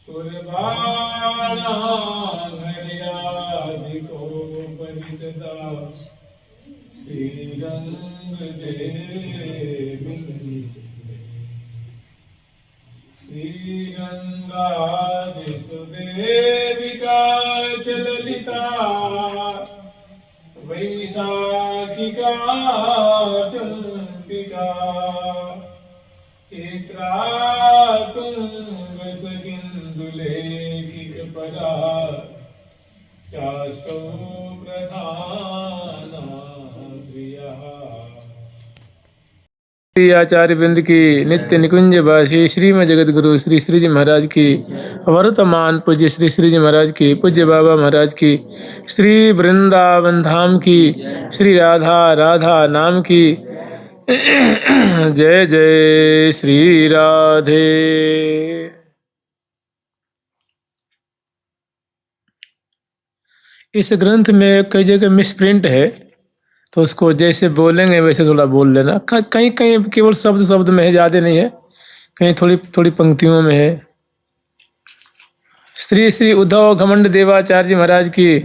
कुर्बाना हरियादिको परिसदा श्रीरंग देवी श्रीरंगादिसुदेविका चललिता वैशाखिका चंपिका चित्रा तुंग सकिंदुलेखिक परा चाष्टो प्रधाना प्रियः। आचार्य वृंद की नित्य निकुंज वासी श्रीमद जगत गुरु श्री श्री जी महाराज की, वर्तमान पूज्य श्री श्री जी महाराज की, पूज्य बाबा महाराज की, श्री वृंदावन धाम की, श्री राधा राधा नाम की जय जय श्री राधे। इस ग्रंथ में कई जगह मिसप्रिंट है, तो उसको जैसे बोलेंगे वैसे थोड़ा बोल लेना। कहीं कहीं केवल शब्द शब्द में है, ज़्यादा नहीं है, कहीं थोड़ी थोड़ी पंक्तियों में है। श्री श्री उद्धव घमंड देवाचार्य महाराज की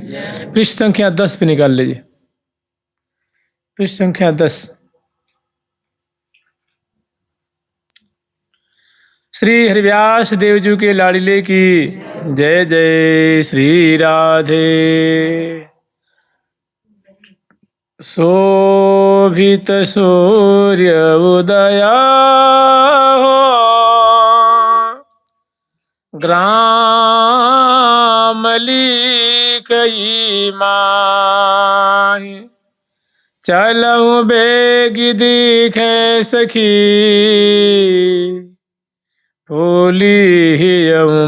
पृष्ठ संख्या 10 पे निकाल लीजिए, पृष्ठ संख्या 10। श्री हरिव्यास देव जी के लाड़िले की जय जय श्री राधे। शोभित सूर्य उदया हो ग्रामली कई माही, चलऊँ बेग दिखे सखी फूली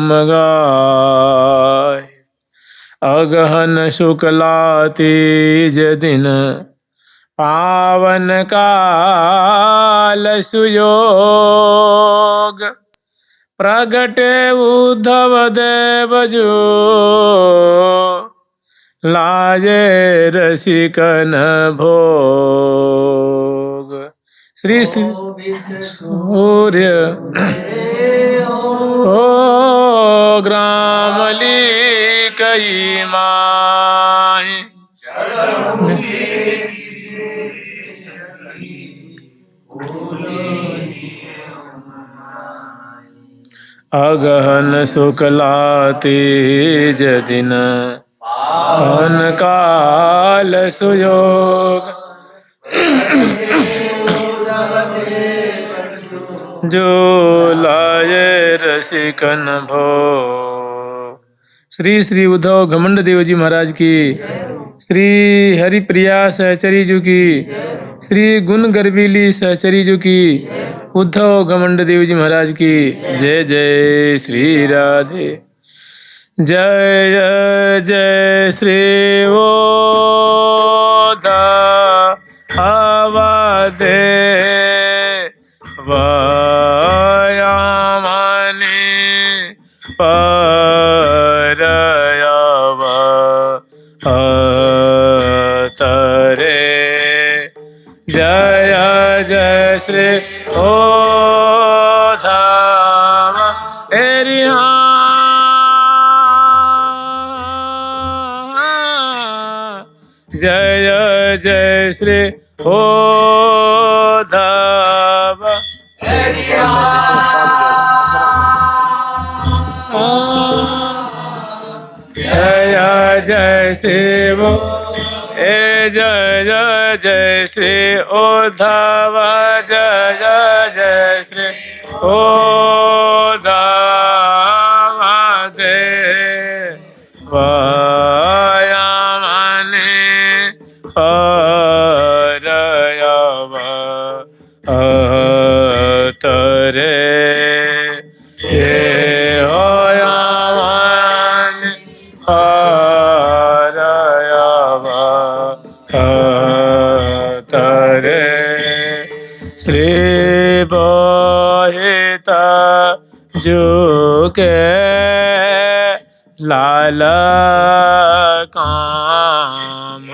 मगाय। अगहन शुक्ला तीज दिन पावन काल सुयोग, प्रगटे उद्धव देव जो लाजे रसिकन भोग। श्री सूर्य ओ ग्रामली कई माही, अगहन शुक्ला तीज दिन पावन काल सुयोग, जो लाए रसिकन भो। श्री श्री उद्धव घमंड देव जी महाराज की, श्री हरिप्रिया सहचरी जी की, श्री गुण गर्वीली सहचरी जी की, उद्धव घमंड देव जी महाराज की जय जय श्री राधे। जय जय श्री अवधे वयामनि परयव तरे। जय जय श्री ओधव एरिया। जय जय श्री ओधव जय जय शिव ए जय जय जय श्री ओधव जय जय श्री ओधव देवयामनि परयव तरे। तरे श्री बहित जो के लाल काम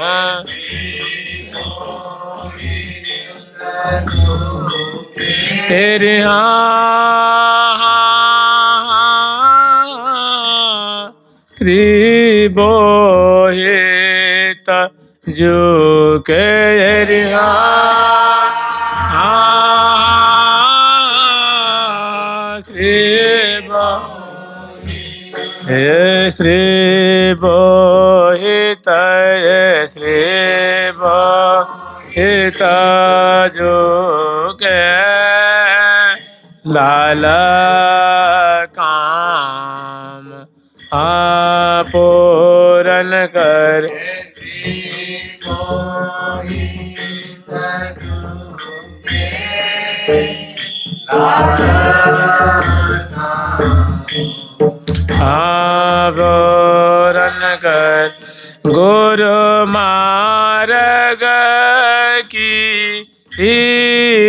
तेरे श्री बोहित जो के श्री बोहित श्री बोहित जो के लाल काम पूरन कर पूरन कर गुरु मार्ग की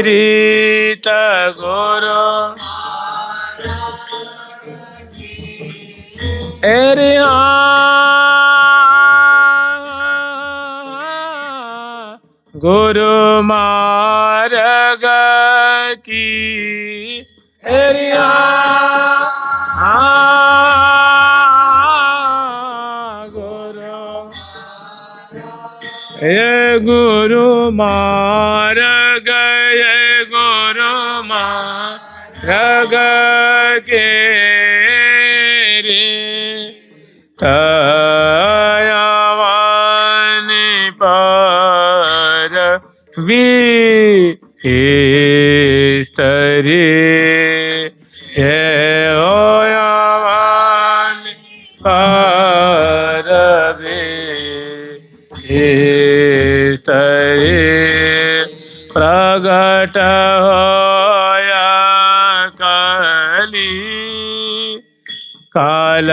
रीत गुरु गुरु मार्ग की गुरु मार्ग गुरु मार्ग के रे तयावानि पर विस्तरे हे ओयावानि पर विस्तरे प्रगट होया कली काल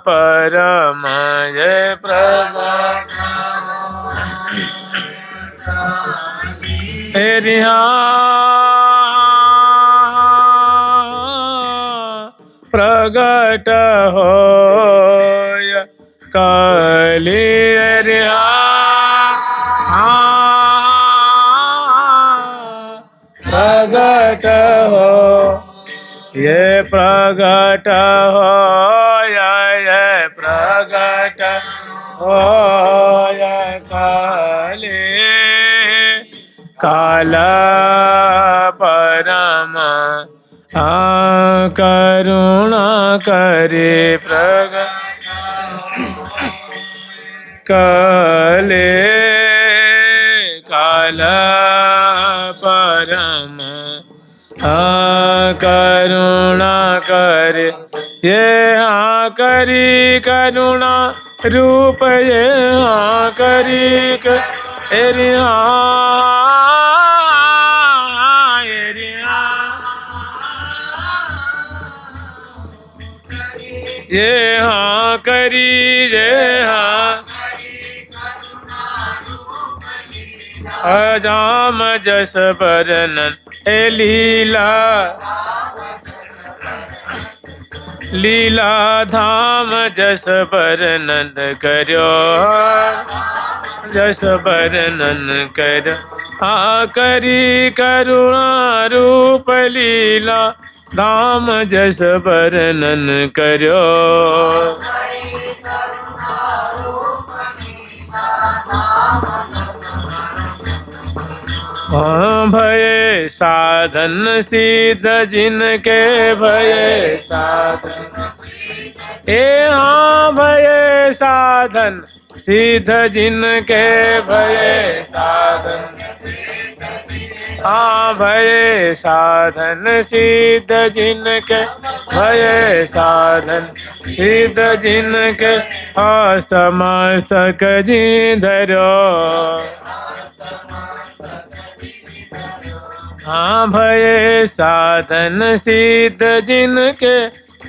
परमय प्रगट प्रगट होय कली प्रगट हो ये प्रगट हो ये प्रगट हो काले काल परम करुणा करे प्रगट काले काल परम करुणा करे ये करी करुणा रूप ये करी ये करी ये अजाम जस बरनन ए लीला लीला धाम जस बरनन करो जस बरनन कर करी करुणा रूप लीला धाम जस बरनन करो भय साधन सिद्ध जिनके भय साधन भय साधन सिद्ध जिनके भय साधन भय साधन सिद्ध जिनके भय साधन सिद्ध जिनके समस्तक जी धरो भय साधन सिद्ध जिनके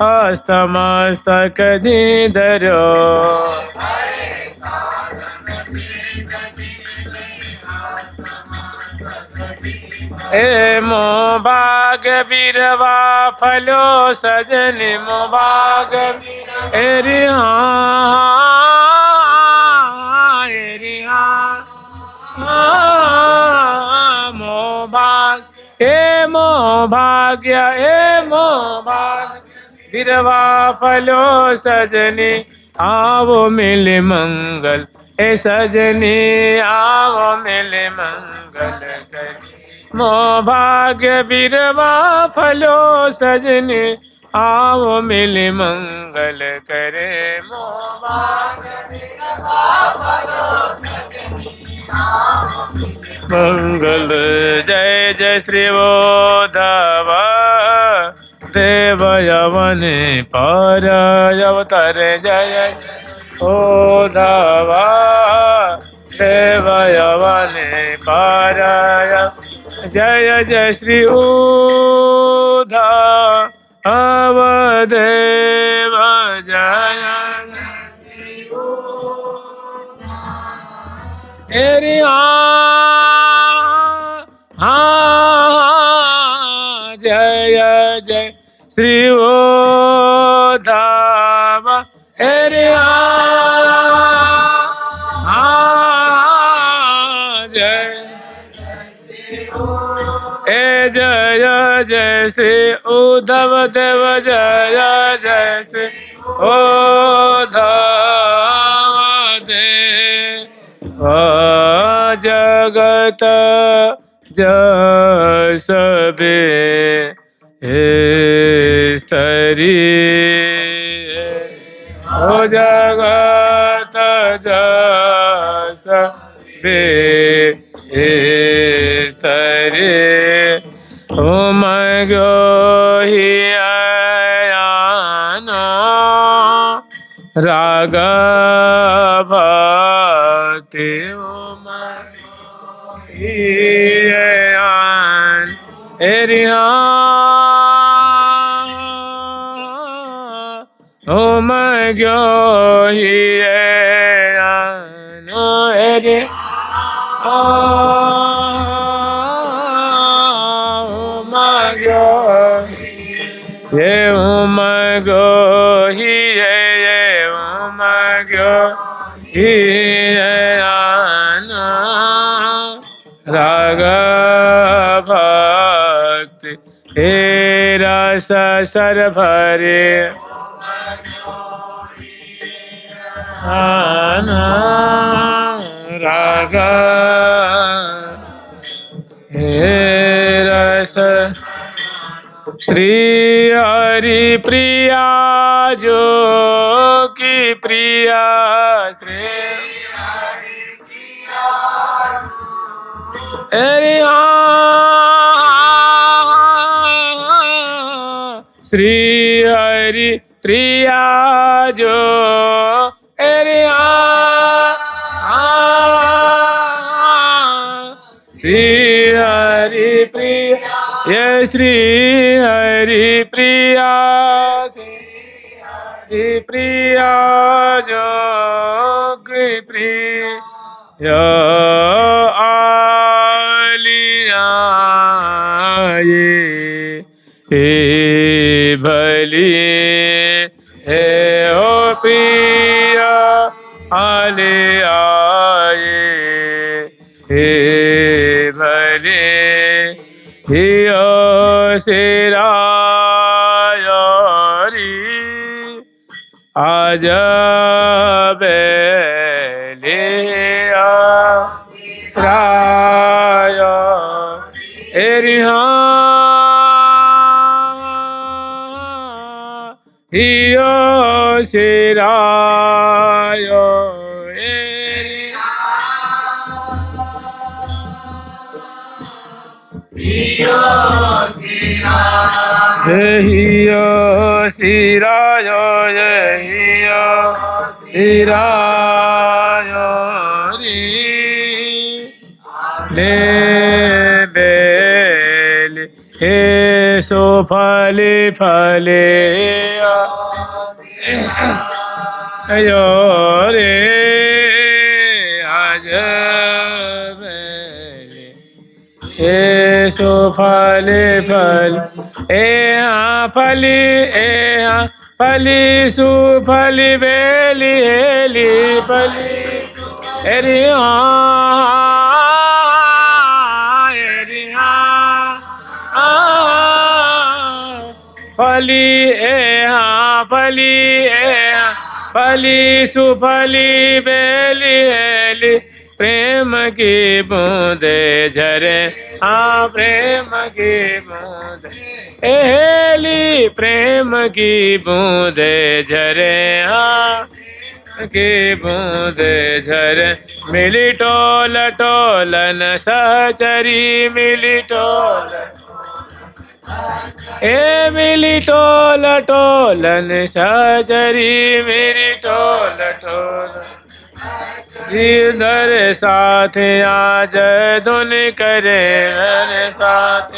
अस्तमस्तक जी धरो मो भाग बिरवा फलो सजन मो भाग मो भाग एमो भाग्य एमो भाग्य बिरवा फलो सजनी आवो मिले मंगल हे सजनी आवो मिले मंगल करी मो भाग्य बिरवा फलो सजनी आवो मिले मंगल करे मो भाग्य बिरवा फलो सजनी मंगल जय जय श्री उद्धव देव यवन पर अवतार जय उद्धव देव यवन पर जय जय श्री उद्धव देव जय एरी जय जय श्री उद्धव एरी जय ए जय जय श्री उद्धव देव जय जय श्री उद्धव देव जगत जसबे स्तरी ओ जगत जसबे स्तरी ओम गोहियानो राग भक्ति ओम गो एरे ये ओम गो ओम गो राग भक्ति हे रस सर भरे राग हे रस श्री हरि प्रिया जो की प्रिया श्री अरे श्री हरि प्रिया जो अरे श्री हरि प्रिया ये श्री हरि प्रिया श्री प्रिया जो प्रिया आलिया ये भली हे ओ प्रिया आलिया हे भले हियो सिरायरी आज बेले राय एरिहा हियो सिराय हियो सिराय हियो सिराय ले बेल हे सो फले फले अयो रे आज ए सो फले फल ए हाँ फली ए हाँ फली सु फली बेली हेली फली एरी हाँ एरी हाँ फली हाँ फली हाँ फली सुफली बेली हेली प्रेम की बूंदे झरे हाँ प्रेम की बूंदे हेली प्रेम की बूंदे झरे हाँ की बूंदे झरे मिली टोल टोलन सहचरी मिली टोल मिली टोल टोलन सहचरी मेरी टोल टोल इधर साथ आज धुन करे मेरे साथ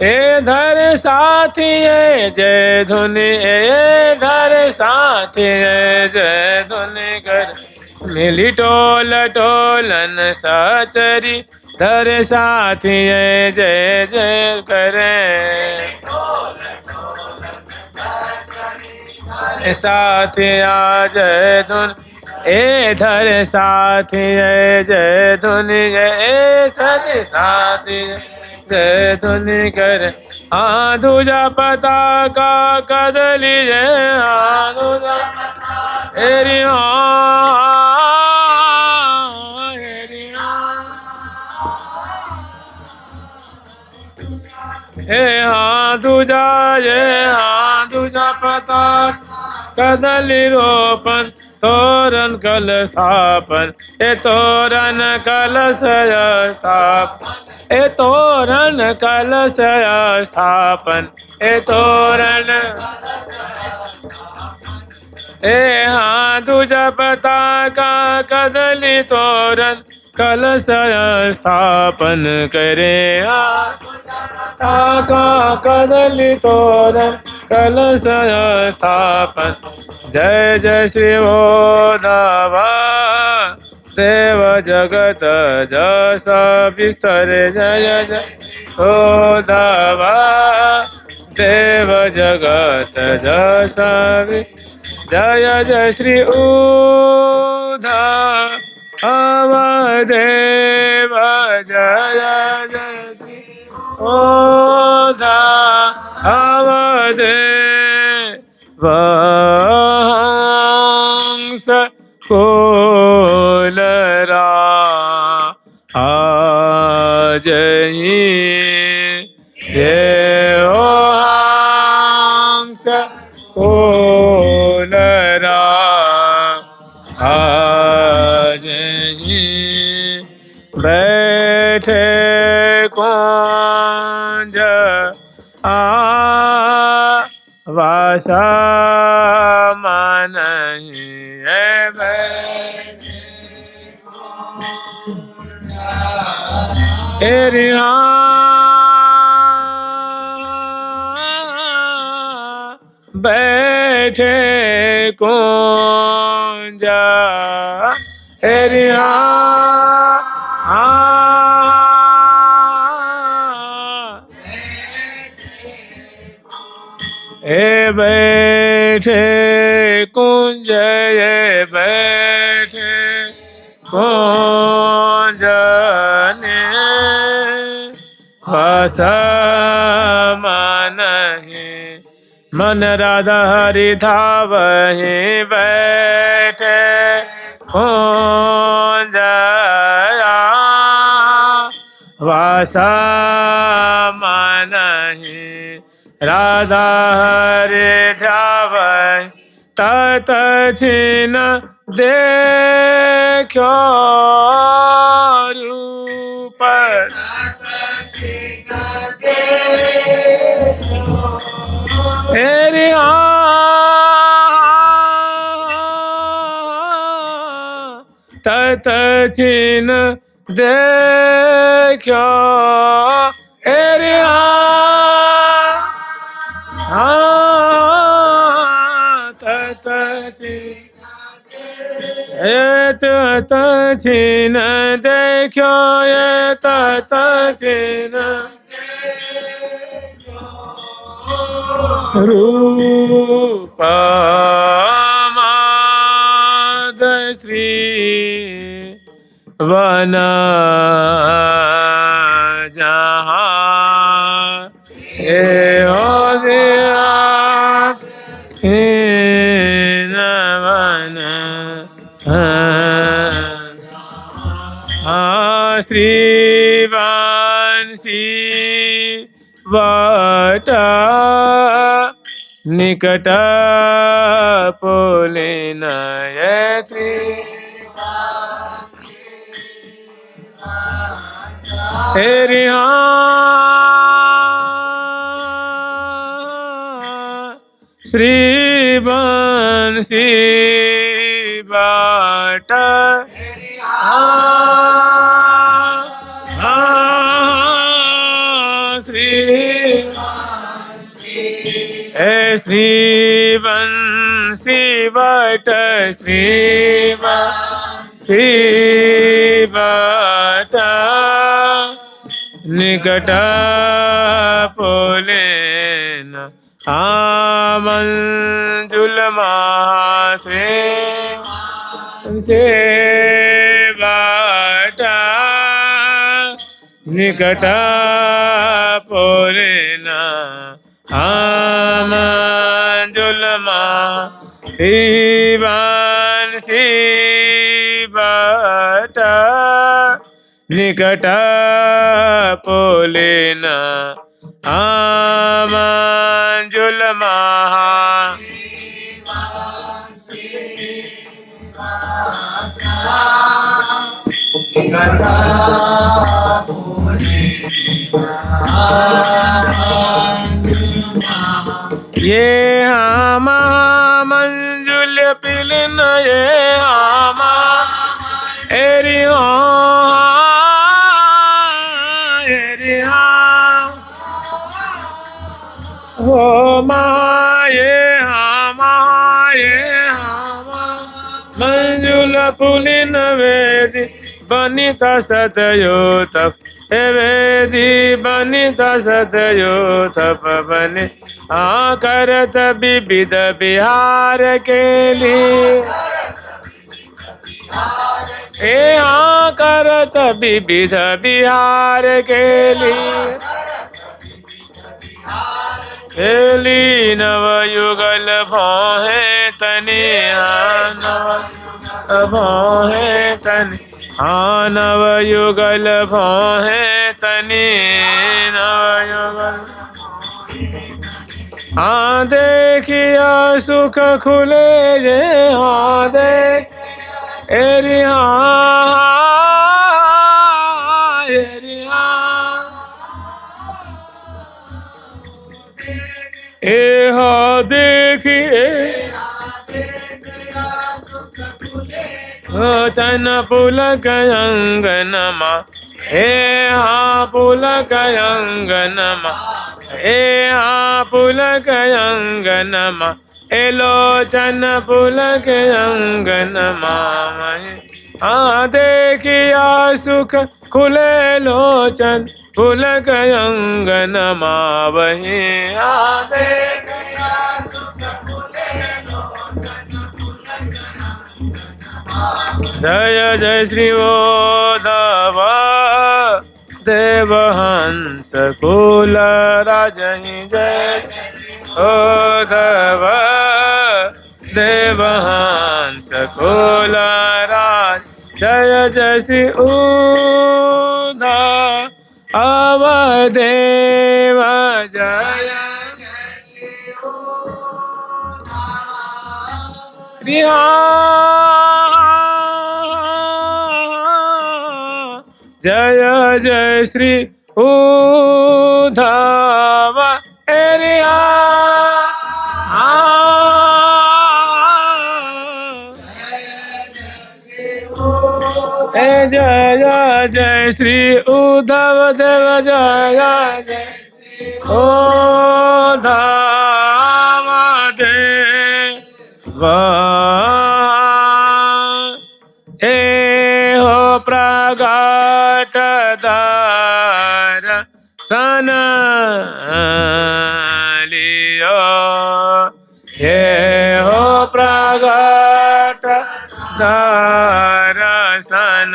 इधर साथी है जय धुन इधर साथी है जय धुन कर मिली टोल टोलन सहचरी धर साथी है जय जय करे साथी आ जय धुन धर साथी है जय धुन जय सद साथी जय धुन कर हाँ दूजा पता का कदली जय हाँ दूजा हेरी हाँ दूजा ये हाँ दूजा पता कदली रोपन तोरण कलशापन ए तोरण कलश स्थापन ए तोरण कलश स्थापन ए तोरण हाँ दूजा पता का कदली तोरण कलश स्थापन करे का कदली तोरण कलश स्थापन जय जय श्री उद्धव देव जगत जस विस्तर जय जय उद्धव देव जगत जस जय जय श्री उद्धव देव जय जय श्री उद्धव देव हंस कोलरा आज ये हंस कोलरा आज बैठे कुंज वासा मन है बैठे कुंज बैठे कुंज बैठे कुंज ने नहीं मन राधा हरि धावहि बैठे कुंज वासा नहीं राधा हरे ध्यावै तत छिन देखो रूप हेरि तत छिन देखो हेरि तत छिन देखो ये तत छिन रूप माद श्री वन जहाँ वाटा निकट पुलिन श्री तेरी श्री बंसी बाट श्री बंसी बाट श्री बाट निकट पुलिन मंजुल से बाटा निकट पुलिन मंजुल सी बाटा निकट पुलिन मंजुल ये आमा मंजुल पिलिन ये आमा एरी हो माये मंजुल पुलिन वेदी बनिता सतयो तप वेदी बनिता सतयो तप बने करत विविध बिहार के लिए करत विविध बिहार के लिए नव युगल भौहे तनि भौहे तनि नव युगल भौहे तनि नव युगल देखिया सुख खुले जे देख एरी देखिए चन पुलक अंगनमा पुलक अंगनमा पुलक अंगनमा लोचन पुलक अंगनमा देखिया सुख खुले लोचन पुलक अंगनमा वही जय जय श्री उद्धव देवहंस कुल राजहि जय उद्धव देवहंस कुल राज जय जय श्री उद्धव देव जय जय जय श्री उद्धव एरिया जय जय श्री उद्धव देव जय जय उद्धव देव हो प्रगट दर्शन लियो हे हो प्रगट दर्शन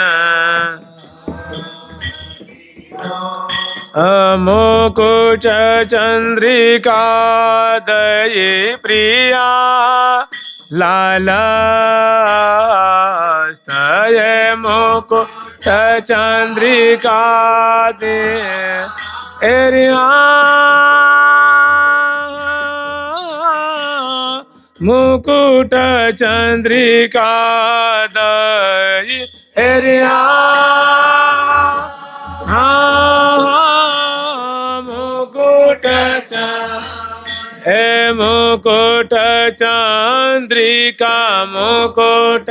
मुकुट चंद्रिका दये प्रिया लाला स्तय मुकुट चंद्रिका दे एरिया मुकुट चंद्रिका दई हेरिया मुकुट मुकुट चंद्रिका मुकुट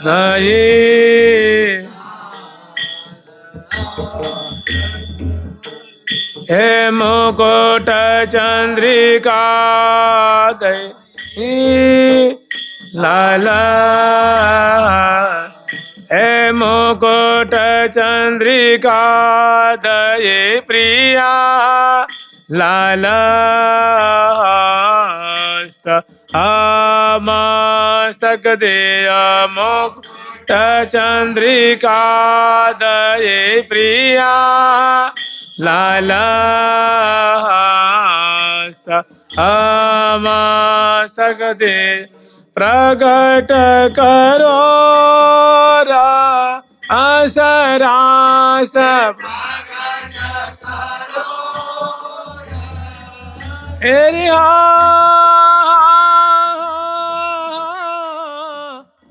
दई हे मुकुट चंद्रिका दई लाला हे मुकुट चंद्रिका दये प्रिया लाला मस्तक देय मुकुट चंद्रिका दये प्रिया लाला मस्तक दे प्रगट करो असरास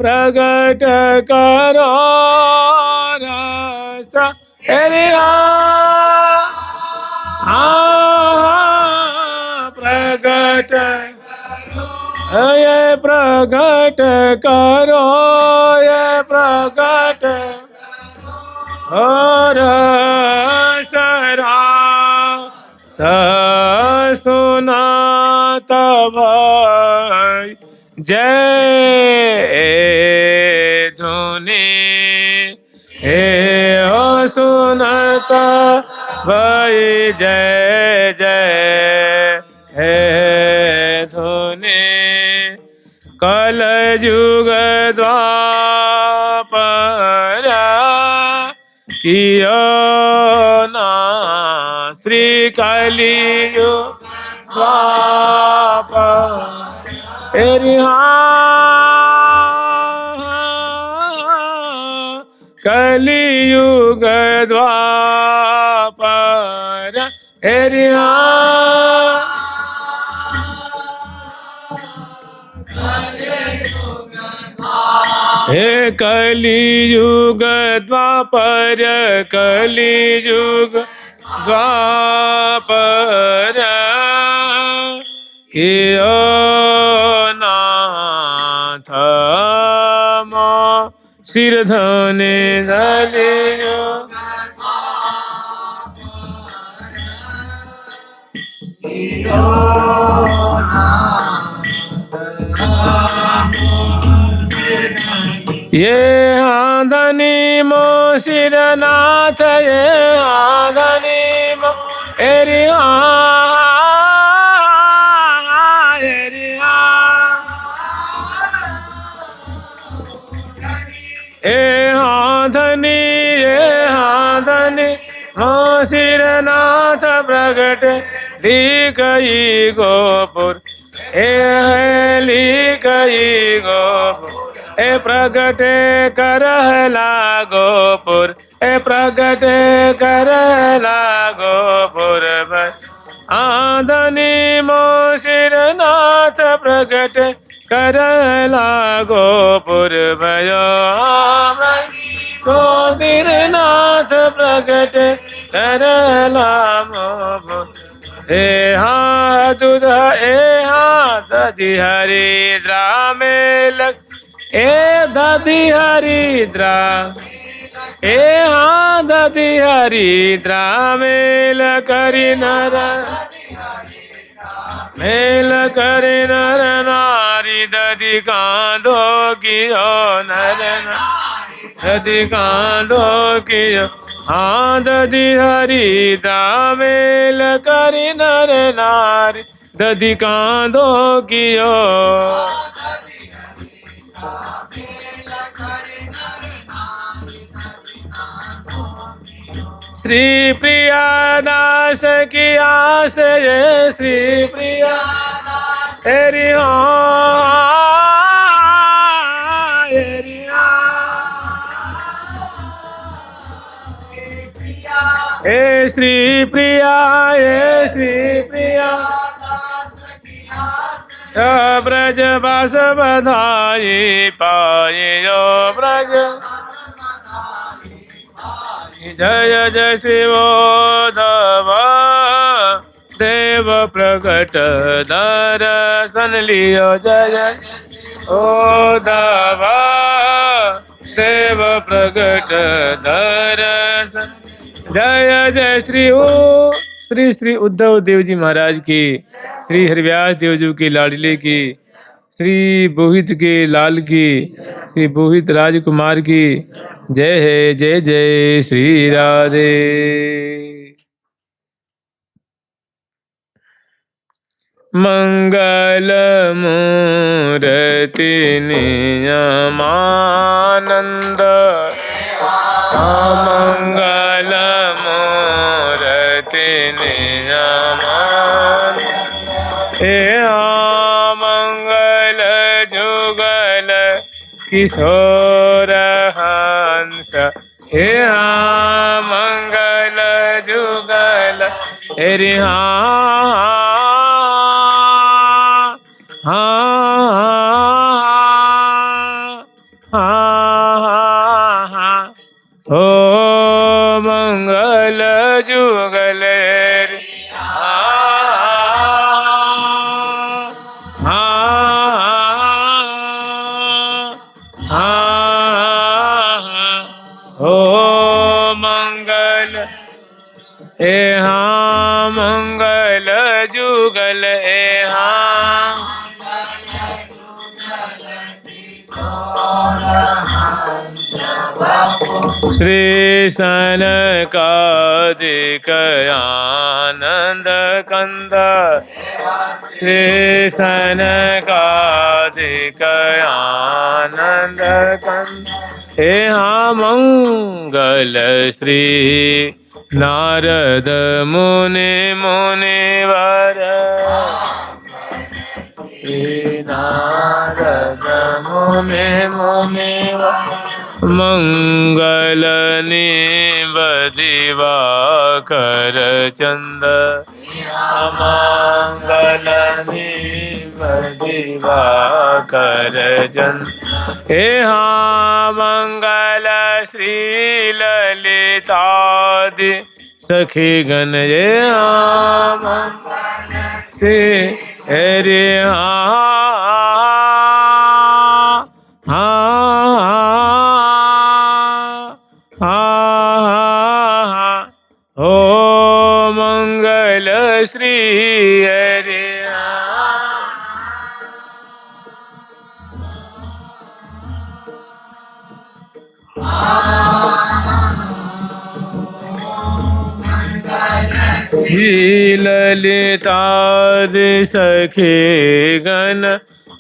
प्रगट करो रस प्रगट ये प्रगट करो ये प्रगट और सरा सुनात भाई जय धुनी हे हो सुनत भाई जय जय हे धुनी कल युग द्वापर कियो ना श्री कलियुग द्वापर कलियुग द्वापर हे कलियुग द्वापर कलियुग द्वापर कियो नाथ मो सिरधने धलियो ये आंधनी मो सिरनाथ ये आंधनी मो एरिया ए आंधनी मो सिरनाथ प्रगट लिखई गोपुर लिखई गोपुर ए प्रगटे करहला गोपुर ए प्रगटे करहला गोपुर आंधनी मो सिरनाथ प्रगट करहला गोपुर भयो गोदीरनाथ प्रगट करहला मोपुर ए हाँ दूध ए हाँ दधि हरिद्रा में लग ए दधि हरिद्रा ए हाँ दधि हरिद्रा मेल करी नर मेल करी नर नारी दधि कांधो कियो नर दधि कांधो कियो हाँ दधि हरिद्रा मेल करी नर नारी दधि कांधो कियो श्री प्रिया दास की आस ये श्री प्रिया तेरी हो हे श्री प्रिया हे श्री प्रिया ब्रज बास बधाई पाए जो ब्रज जय जय शिवोधव देव प्रकट दर्शन लियो जय ओधव देव प्रकट दर्शन जय जय श्री श्री उद्धव देव जी महाराज की, श्री हरिव्यास देव जी के लाडले की, श्री बोहित के लाल की, श्री बोहित राजकुमार की जय है। जय जय श्री राधे। मंगल मूर्ति नियमानंद मंगल मूर्ति नियमानंद हे मंगल जुगल किशोर हंस हे मंगल जुगल हरि हो मंगल जुगल हो मंगल मंगल जुगल श्री सनकादिक आनंद कंद श्री सनकादिक आनंद कंद हे मंगल श्री नारद मुनि मुनिवर नारद मुनि मुनिवर मंगल दिवाकर चंद मंगल दिवाकर चंद हे मंगल श्री ललितादि सखी गण ये श्री हरे हो मंगल श्री हरे ललितादि सखी गण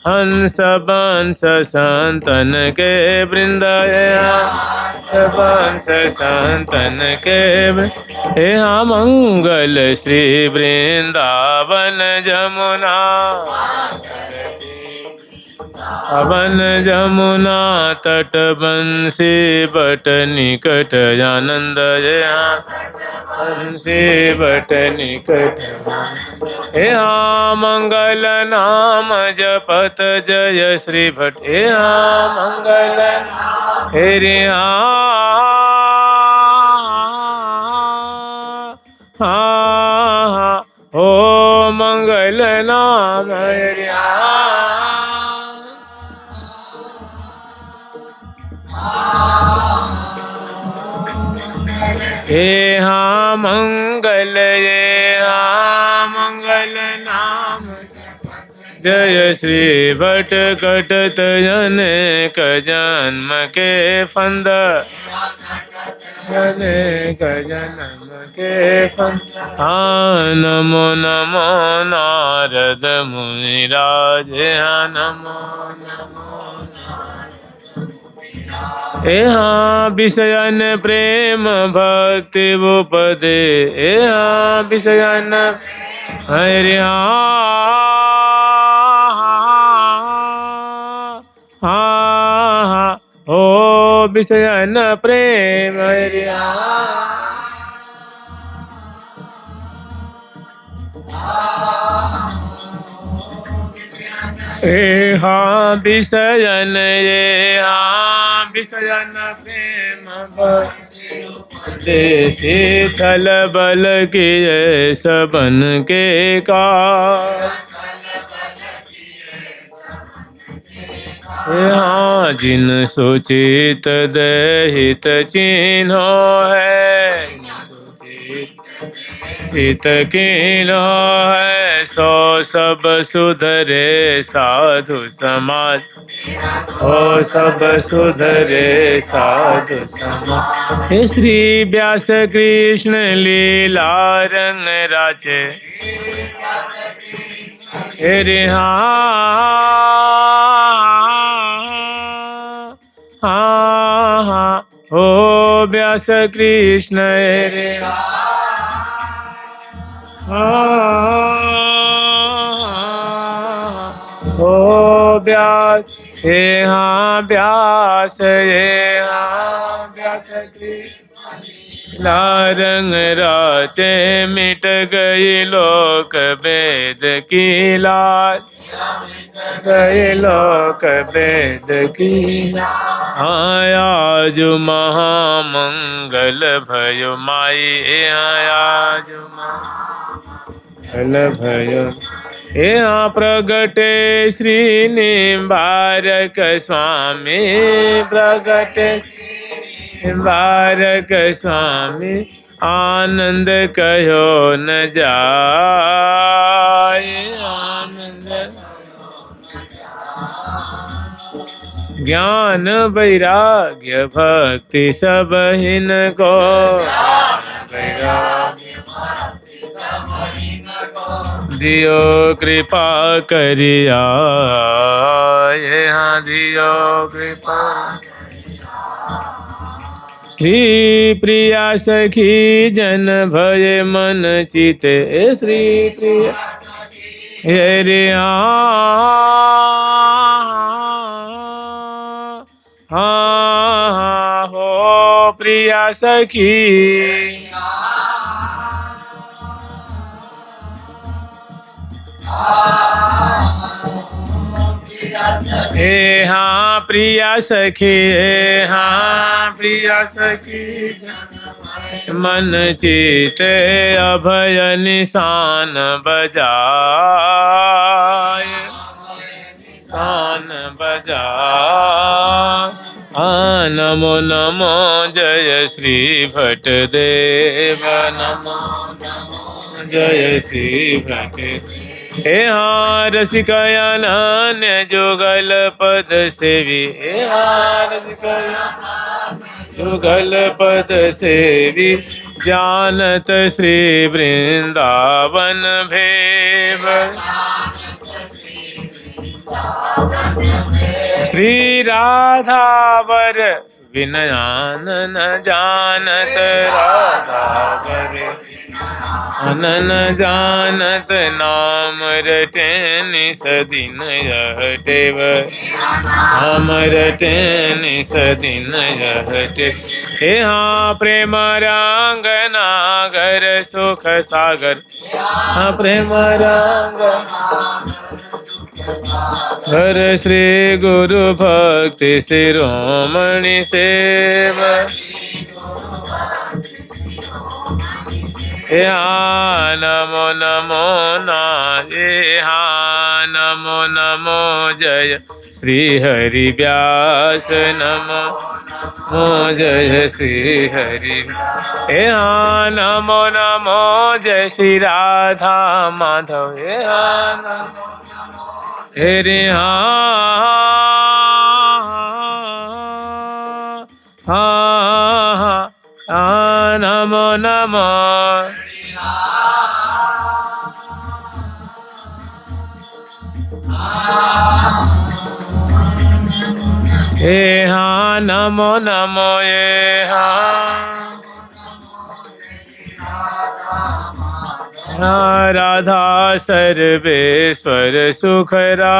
हंस बंस संतन के वृंद बंस संतन के हे मंगल श्री वृंदावन जमुना अवन जमुना तट बंसी बट निकट आनंद बंसी बट निकट हे मंगल नाम जपत जय श्री भट हे मंगल हे रे हो मंगल नाम रे हे मंगल ये मंगल नाम जय श्री भट कटत अनेक जन्म के फंद अनेक जन्म के फंद नमो नमो नारद मुनिराज नमो नमो विषयन प्रेम भक्ति उपदे विषयन हरि हो विषयन प्रेम हरि ये हाँ विषयन ये हाँ विषयन प्रेम जैसे थल बल किए सबन के का हाँ जिन सुचित दहित चिन्हो है हित कीनो है सो सब सुधरे साधु समाज ओ सब सुधरे साधु समाज। हे श्री व्यास कृष्ण लीला रंग राचे हे हाँ हो व्यास कृष्ण रे ओ व्यास हे हाँ व्यास ये हाँ व्यास लारंग राचे मिट गई लोक वेद की लाज गए लोक वेद की आयाज महामंगल भयो माई आयाज मंगल भयो यहाँ प्रगटे श्री निम्बारक स्वामी प्रगटे निम्बारक स्वामी आनंद कहो न जाए आनंद ज्ञान वैराग्य भक्ति सब इनको दियो कृपा करिया यहाँ दियो कृपा। श्री प्रिया सखी जन भय मन चिते श्री प्रिया रे हाँ हो प्रिया सखी हे हाँ प्रिया सखी हे हाँ प्रिया सखी मन चित अभय निशान बजाय निशान बजा नमो नमो जय श्री भट्ट देव नमो जय श्री भट्ट हे हाँ रसिकयानन्य जुगल पद सेवी हे हाँ जुगल पद सेवी जानत श्री वृंदावन भेव श्री राधावर विनयानन जानत राधावर अनन जानत नाम रटे निसदिन यहटेव नाम रटे निसदिन यहटे हे हाँ प्रेम रंग नागर सुख सागर हाँ प्रेम रंग हर श्री गुरु भक्ति शिरोमणि सेवा हाँ नमो नमो नाये हाँ नमो नमो जय श्री हरि व्यास नमो नमो जय श्री हरि हाँ नमो नमो जय श्री राधा माधव रे हाँ नमो नमो हे हाँ नमो नमो ये हाँ राधा सर्वेश्वर सुखरा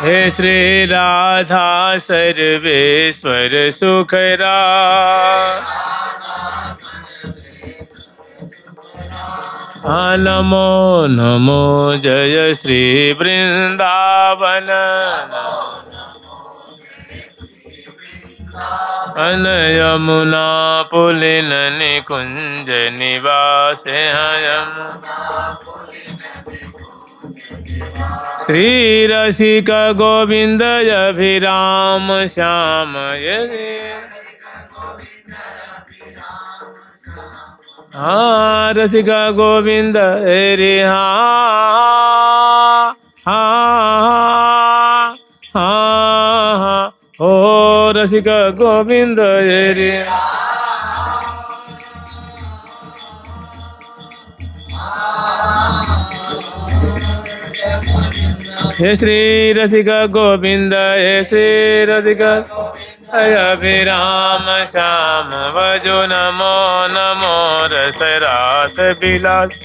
हे श्री राधा सर्वेश्वर सुखरा हाँ नमो नमो जय श्री वृंदावन अन यमुना पुलिन निकुंज निवास हयम श्री रसिक गोविंद अभिराम श्याम हाँ रसिक गोविंद हरि हाँ हाँ हाँ ओ रसिक गोविंद हरि हे श्री रसिक गोविंद हे श्री रसिक अभिराम श्याम भजो नमो नमो रस रास बिलास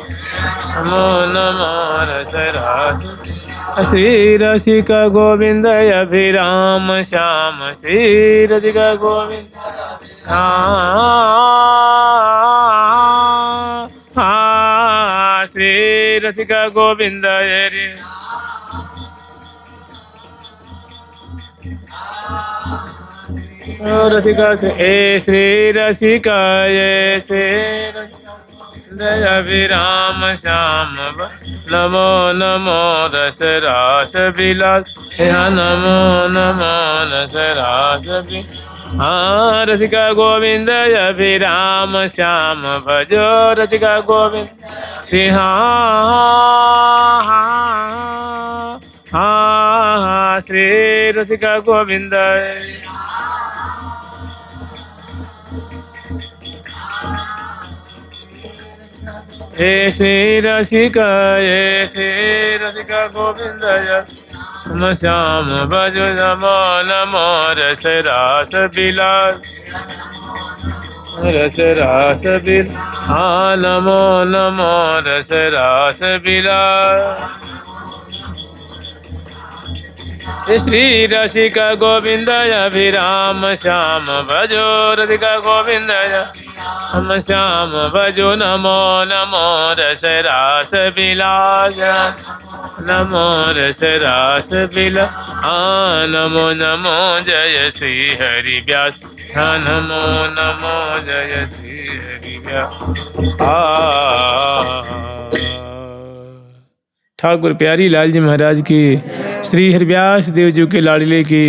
नमो नमो रस रास श्री रसिक गोविंद अभिराम श्याम श्री रसिक गोविंद श्री रसिक गोविंद हरि रसिका ए श्री रसिका ये श्री अभिराम श्याम नमो नमो रस रास बिलास नमो नमो रस रास हाँ रसिका गोविंद अभिराम श्याम भजो रसिका गोविंद श्री हाँ श्री रसिका गोविंद हे श्री रसिका ये श्री रसिका गोविंद श्याम भज नमो नमो रस रास बिलास रस रास बिल हाँ नमो नमो रस रास बिलास श्री रसिका गोविंद अभिराम श्याम भजो रसिका गोविंद हम श्याम भजो नमो नमो रस रास बिलास नमो रस रास बिलास नमो नमो जय श्री हरि व्यास नमो नमो जय श्री हरि व्यास ठाकुर प्यारी लाल जी महाराज की श्री हरिव्यास देव जी के लाडले की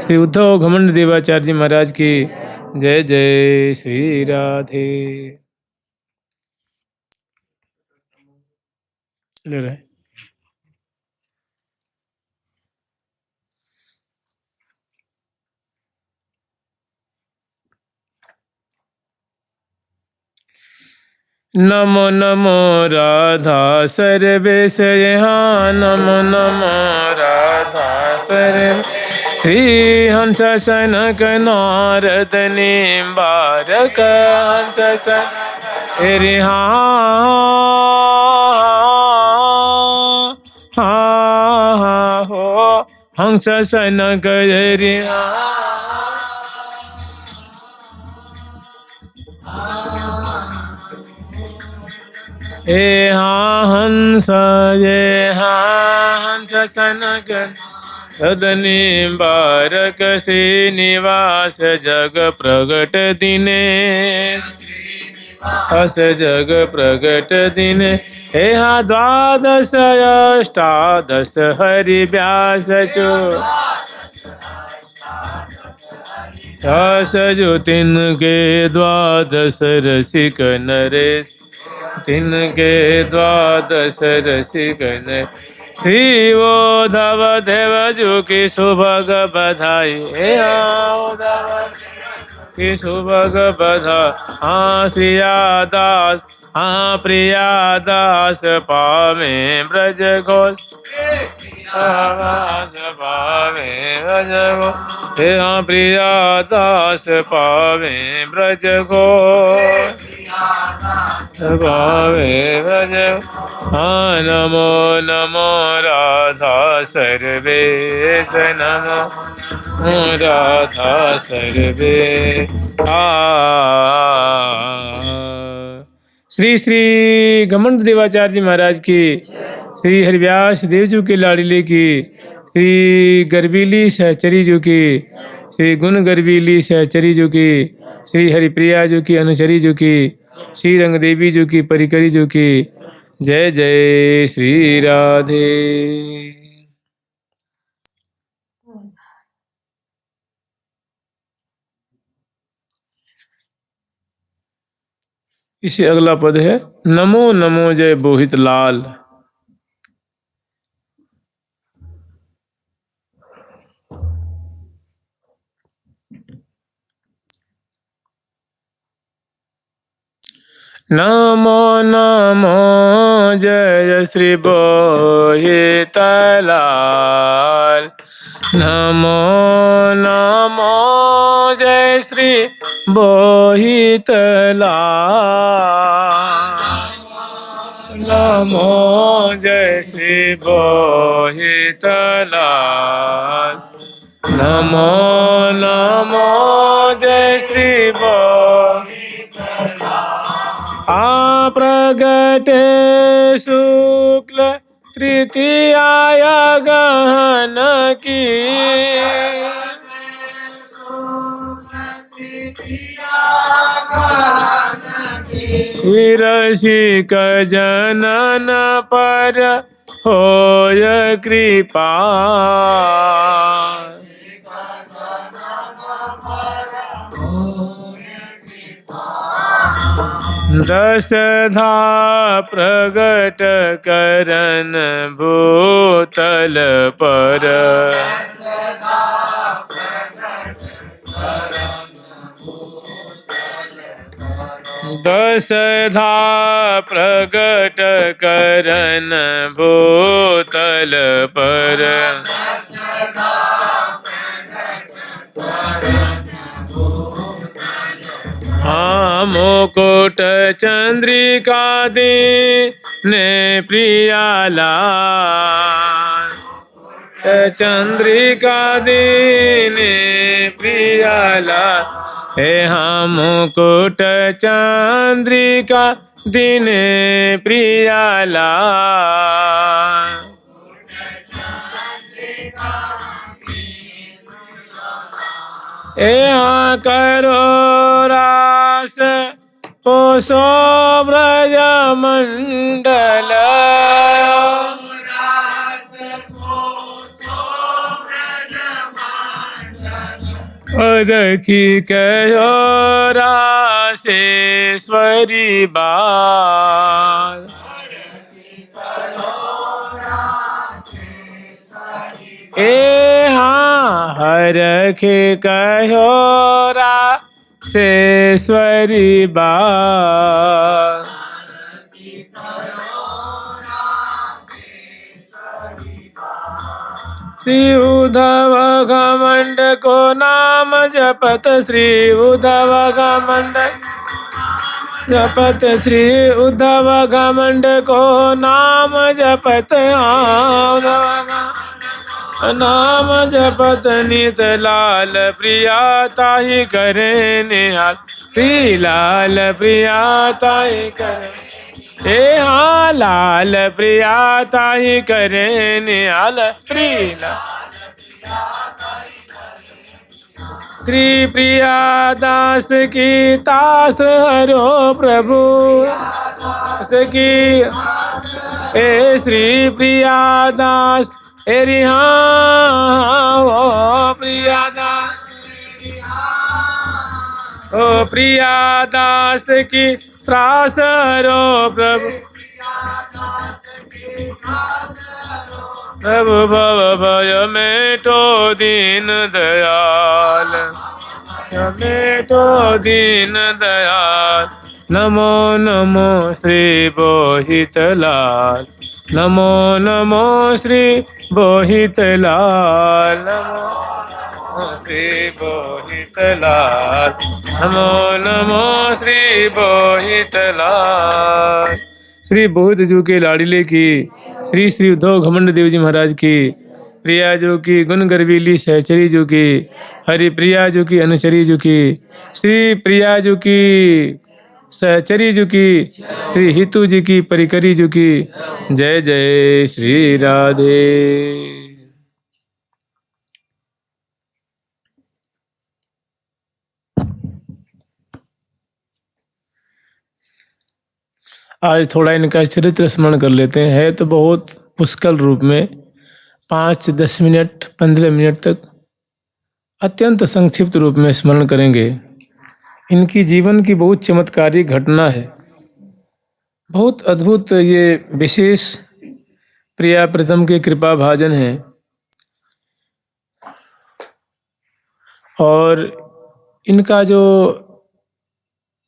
श्री उद्धव घमंड देवाचार्य जी महाराज की जय जय श्री राधे ले रहे नमो नमो राधा सर्वेश यहाँ नमो नमो राधा सर्व श्री हंस सनक नारद निम्बारक हंस सन रे हाँ हो हंस सनक रे ए हाँ हंस ये हाँ हंस सनक सदनी बारक श्रीनिवास जग प्रगट दिनेश अस जग प्रगट दिने हे हाँ द्वादश अष्टादश हरि व्यास चो दस जो तिनके द्वादश रसिक नरेश तिनके द्वादश रसिक नरेश श्री उद्धव देव जू की सुभग बधाई हे उद्धव की सुभग बधाई हाँ श्रिया दास हाँ प्रिया दास पावे ब्रज घोष पावे ब्रज घोष हे हाँ प्रिया दास पावे ब्रज घोष पावे ब्रज हाँ नमो नमो राधा सर्वेश नमो राधा सर्वे श्री श्री घमंड देवाचार्य जी महाराज की, श्री हरिव्यास देव जी के लाडले की, श्री गर्वीली सहचरी जी की, श्री गुण गर्वीली सहचरी जी की, श्री हरिप्रिया जी की अनुचरी जी की, श्री रंगदेवी जी की परिकरी जी की। जय जय श्री राधे। इसे अगला पद है नमो नमो जय बोहित लाल। नमो नमो जय श्री बोहित लाल। नमो नमो जय श्री बोहित लाल। नमो जय श्री बोहित लाल। नमो नमो जय श्री बोहित लाल। प्रगटे शुक्ल तृतीयाय गहन की, रसिक जनन पर होय कृपा। दशधा प्रगट करन भूतल पर, दशधा प्रगट करन भूतल पर। हाँ मुकुट चंद्रिका दीने प्रियाला, चंद्रिका दीने प्रियाला। हे हाँ मुकुट चंद्रिका दीने प्रियाला। यहाँ करो रास पोषो ब्रज मंडल, रखी कहो रासेश्वरी बाल। हाँ हर के कहो रासेश्वरी बाल। श्री उद्धव घमंड को नाम जपत, श्री उद्धव घमंड जपत, श्री उद्धव घमंड को नाम जपत। नाम जपत नित लाल प्रिया ताहि करे निहाल, श्री लाल प्रिया ताहि करे। हाँ लाल प्रिया ताहि करे निहाल, श्री श्री प्रिया दास की तास हरो प्रभु की। श्री प्रिया दास एरी हाँ ओ प्रिया दास, ओ प्रिया दास की त्रास हरो प्रभु। प्रभु भव भय मेटो दीन दयाल, मेटो दीन दयाल। नमो नमो श्री बोहित लाल, नमो नमो श्री बोहित लाल। नमो श्री बोहित लाल, नमो नमो श्री बोहित लाल। श्री बोहित जू के लाडिले की, श्री श्री उद्धव घमंड देव जी महाराज की, प्रिया जो की गुण गर्वीली सहचरी जो की, हरि प्रिया जो की अनुचरी जो की, श्री प्रिया जो की, सहचरी जी की, श्री हितू जी की, परिकरी जी की। जय जय श्री राधे। आज थोड़ा इनका चरित्र स्मरण कर लेते हैं। है तो बहुत पुष्कल रूप में 5-10 मिनट 15 मिनट तक अत्यंत संक्षिप्त रूप में स्मरण करेंगे। इनकी जीवन की बहुत चमत्कारी घटना है, बहुत अद्भुत। ये विशेष प्रिया प्रीतम के कृपा भाजन हैं और इनका जो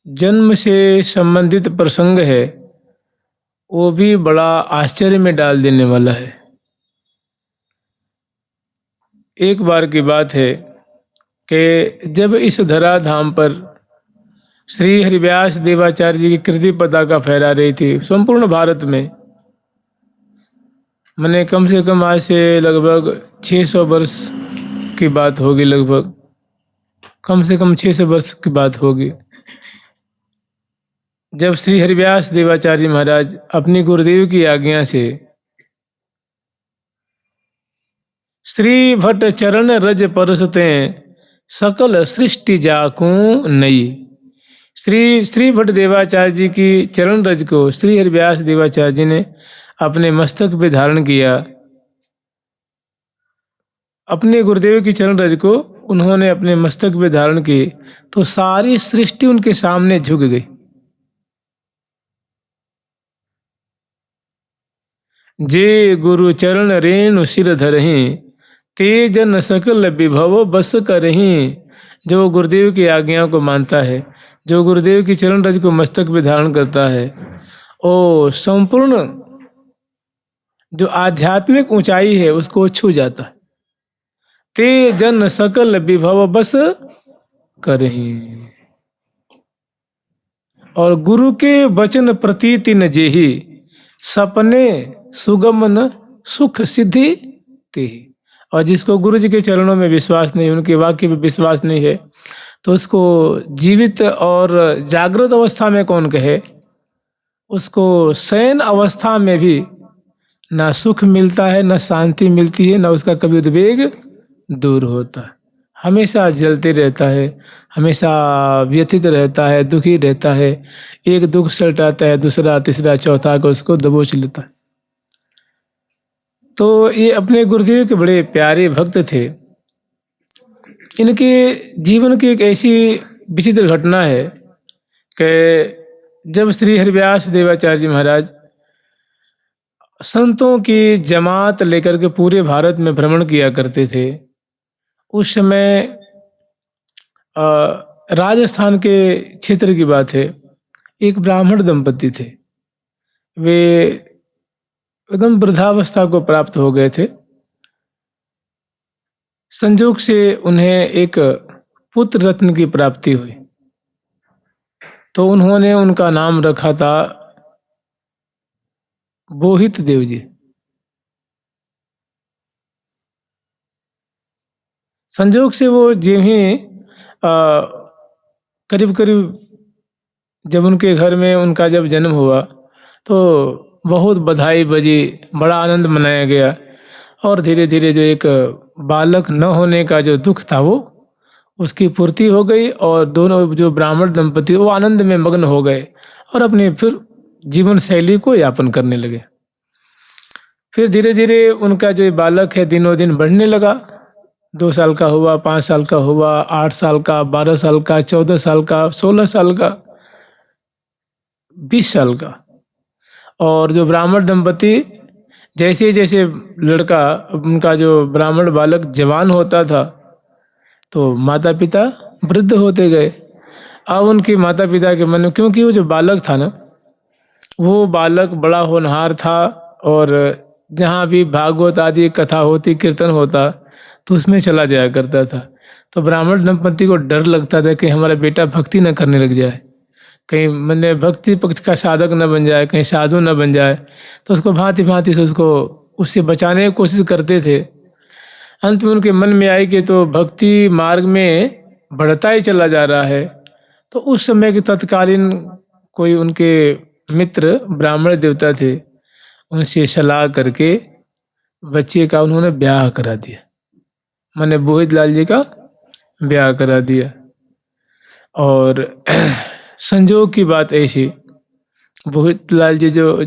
जन्म से संबंधित प्रसंग है वो भी बड़ा आश्चर्य में डाल देने वाला है। एक बार की बात है कि जब इस धरा धाम पर श्री हरिव्यास देवाचार्य जी की कृति पताका फहरा रही थी संपूर्ण भारत में, मैंने कम से कम आज से लगभग 600 वर्ष की बात होगी, लगभग कम से कम 600 वर्ष की बात होगी, जब श्री हरिव्यास देवाचार्य महाराज अपनी गुरुदेव की आज्ञा से श्री भट्ट चरण रज परसते सकल सृष्टि जाकू नई। श्री भट्ट देवाचार्य जी की चरण रज को श्री हरिव्यास देवाचार्य जी ने अपने मस्तक पे धारण किया। अपने गुरुदेव की चरण रज को उन्होंने अपने मस्तक पे धारण की तो सारी सृष्टि उनके सामने झुक गई। जे गुरु चरण रेणु सिर धरहि तेजन सकल विभव बस करहि। जो गुरुदेव की आज्ञा को मानता है, जो गुरुदेव की चरण रज को मस्तक पे धारण करता है, ओ संपूर्ण जो आध्यात्मिक ऊंचाई है उसको छू जाता है। तेजन सकल विभव बस करहि। और गुरु के वचन प्रतीति न जेहि सपने सुगम न सुख सिद्धि तेहि। और जिसको गुरु जी के चरणों में विश्वास नहीं, उनके वाक्य पे विश्वास नहीं है, तो उसको जीवित और जागृत अवस्था में कौन कहे, उसको शयन अवस्था में भी ना सुख मिलता है, ना शांति मिलती है, ना उसका कभी उद्वेग दूर होता है। हमेशा जलते रहता है, हमेशा व्यथित रहता है, दुखी रहता है। एक दुख सलटाता है, दूसरा तीसरा चौथा को उसको दबोच लेता है। तो ये अपने गुरुदेव के बड़े प्यारे भक्त थे। इनके जीवन की एक ऐसी विचित्र घटना है कि जब श्री हरिव्यास देवाचार्य जी महाराज संतों की जमात लेकर के पूरे भारत में भ्रमण किया करते थे, उस समय राजस्थान के क्षेत्र की बात है। एक ब्राह्मण दंपति थे, वे एकदम वृद्धावस्था को प्राप्त हो गए थे। संजोग से उन्हें एक पुत्र रत्न की प्राप्ति हुई, तो उन्होंने उनका नाम रखा था बोहित देव जी। संजोग से वो जिन्हें करीब करीब जब उनके घर में उनका जब जन्म हुआ तो बहुत बधाई बजी, बड़ा आनंद मनाया गया। और धीरे धीरे जो एक बालक न होने का जो दुख था वो उसकी पूर्ति हो गई और दोनों जो ब्राह्मण दंपति वो आनंद में मग्न हो गए और अपने फिर जीवन शैली को यापन करने लगे। फिर धीरे धीरे उनका जो बालक है दिनों दिन बढ़ने लगा। 2 साल का हुआ, 5 साल का हुआ, 8 साल का, 12 साल का, 14 साल का, 16 साल का, 20 साल का। और जो ब्राह्मण दंपति जैसे जैसे लड़का उनका जो ब्राह्मण बालक जवान होता था तो माता पिता वृद्ध होते गए। अब उनके माता पिता के मन में, क्योंकि वो जो बालक था ना, वो बालक बड़ा होनहार था और जहाँ भी भागवत आदि कथा होती, कीर्तन होता, तो उसमें चला जाया करता था। तो ब्राह्मण दंपति को डर लगता था कि हमारा बेटा भक्ति न करने लग जाए, कहीं मैंने भक्ति पक्ष का साधक न बन जाए, कहीं साधु न बन जाए। तो उसको भांति भांति से उससे बचाने की कोशिश करते थे। अंत में उनके मन में आई कि तो भक्ति मार्ग में बढ़ता ही चला जा रहा है। तो उस समय के तत्कालीन कोई उनके मित्र ब्राह्मण देवता थे, उनसे सलाह करके बच्चे का उन्होंने ब्याह करा दिया। मैंने बोहित लाल जी का ब्याह करा दिया। और संजोग की बात ऐसी, बोहित लाल जी जो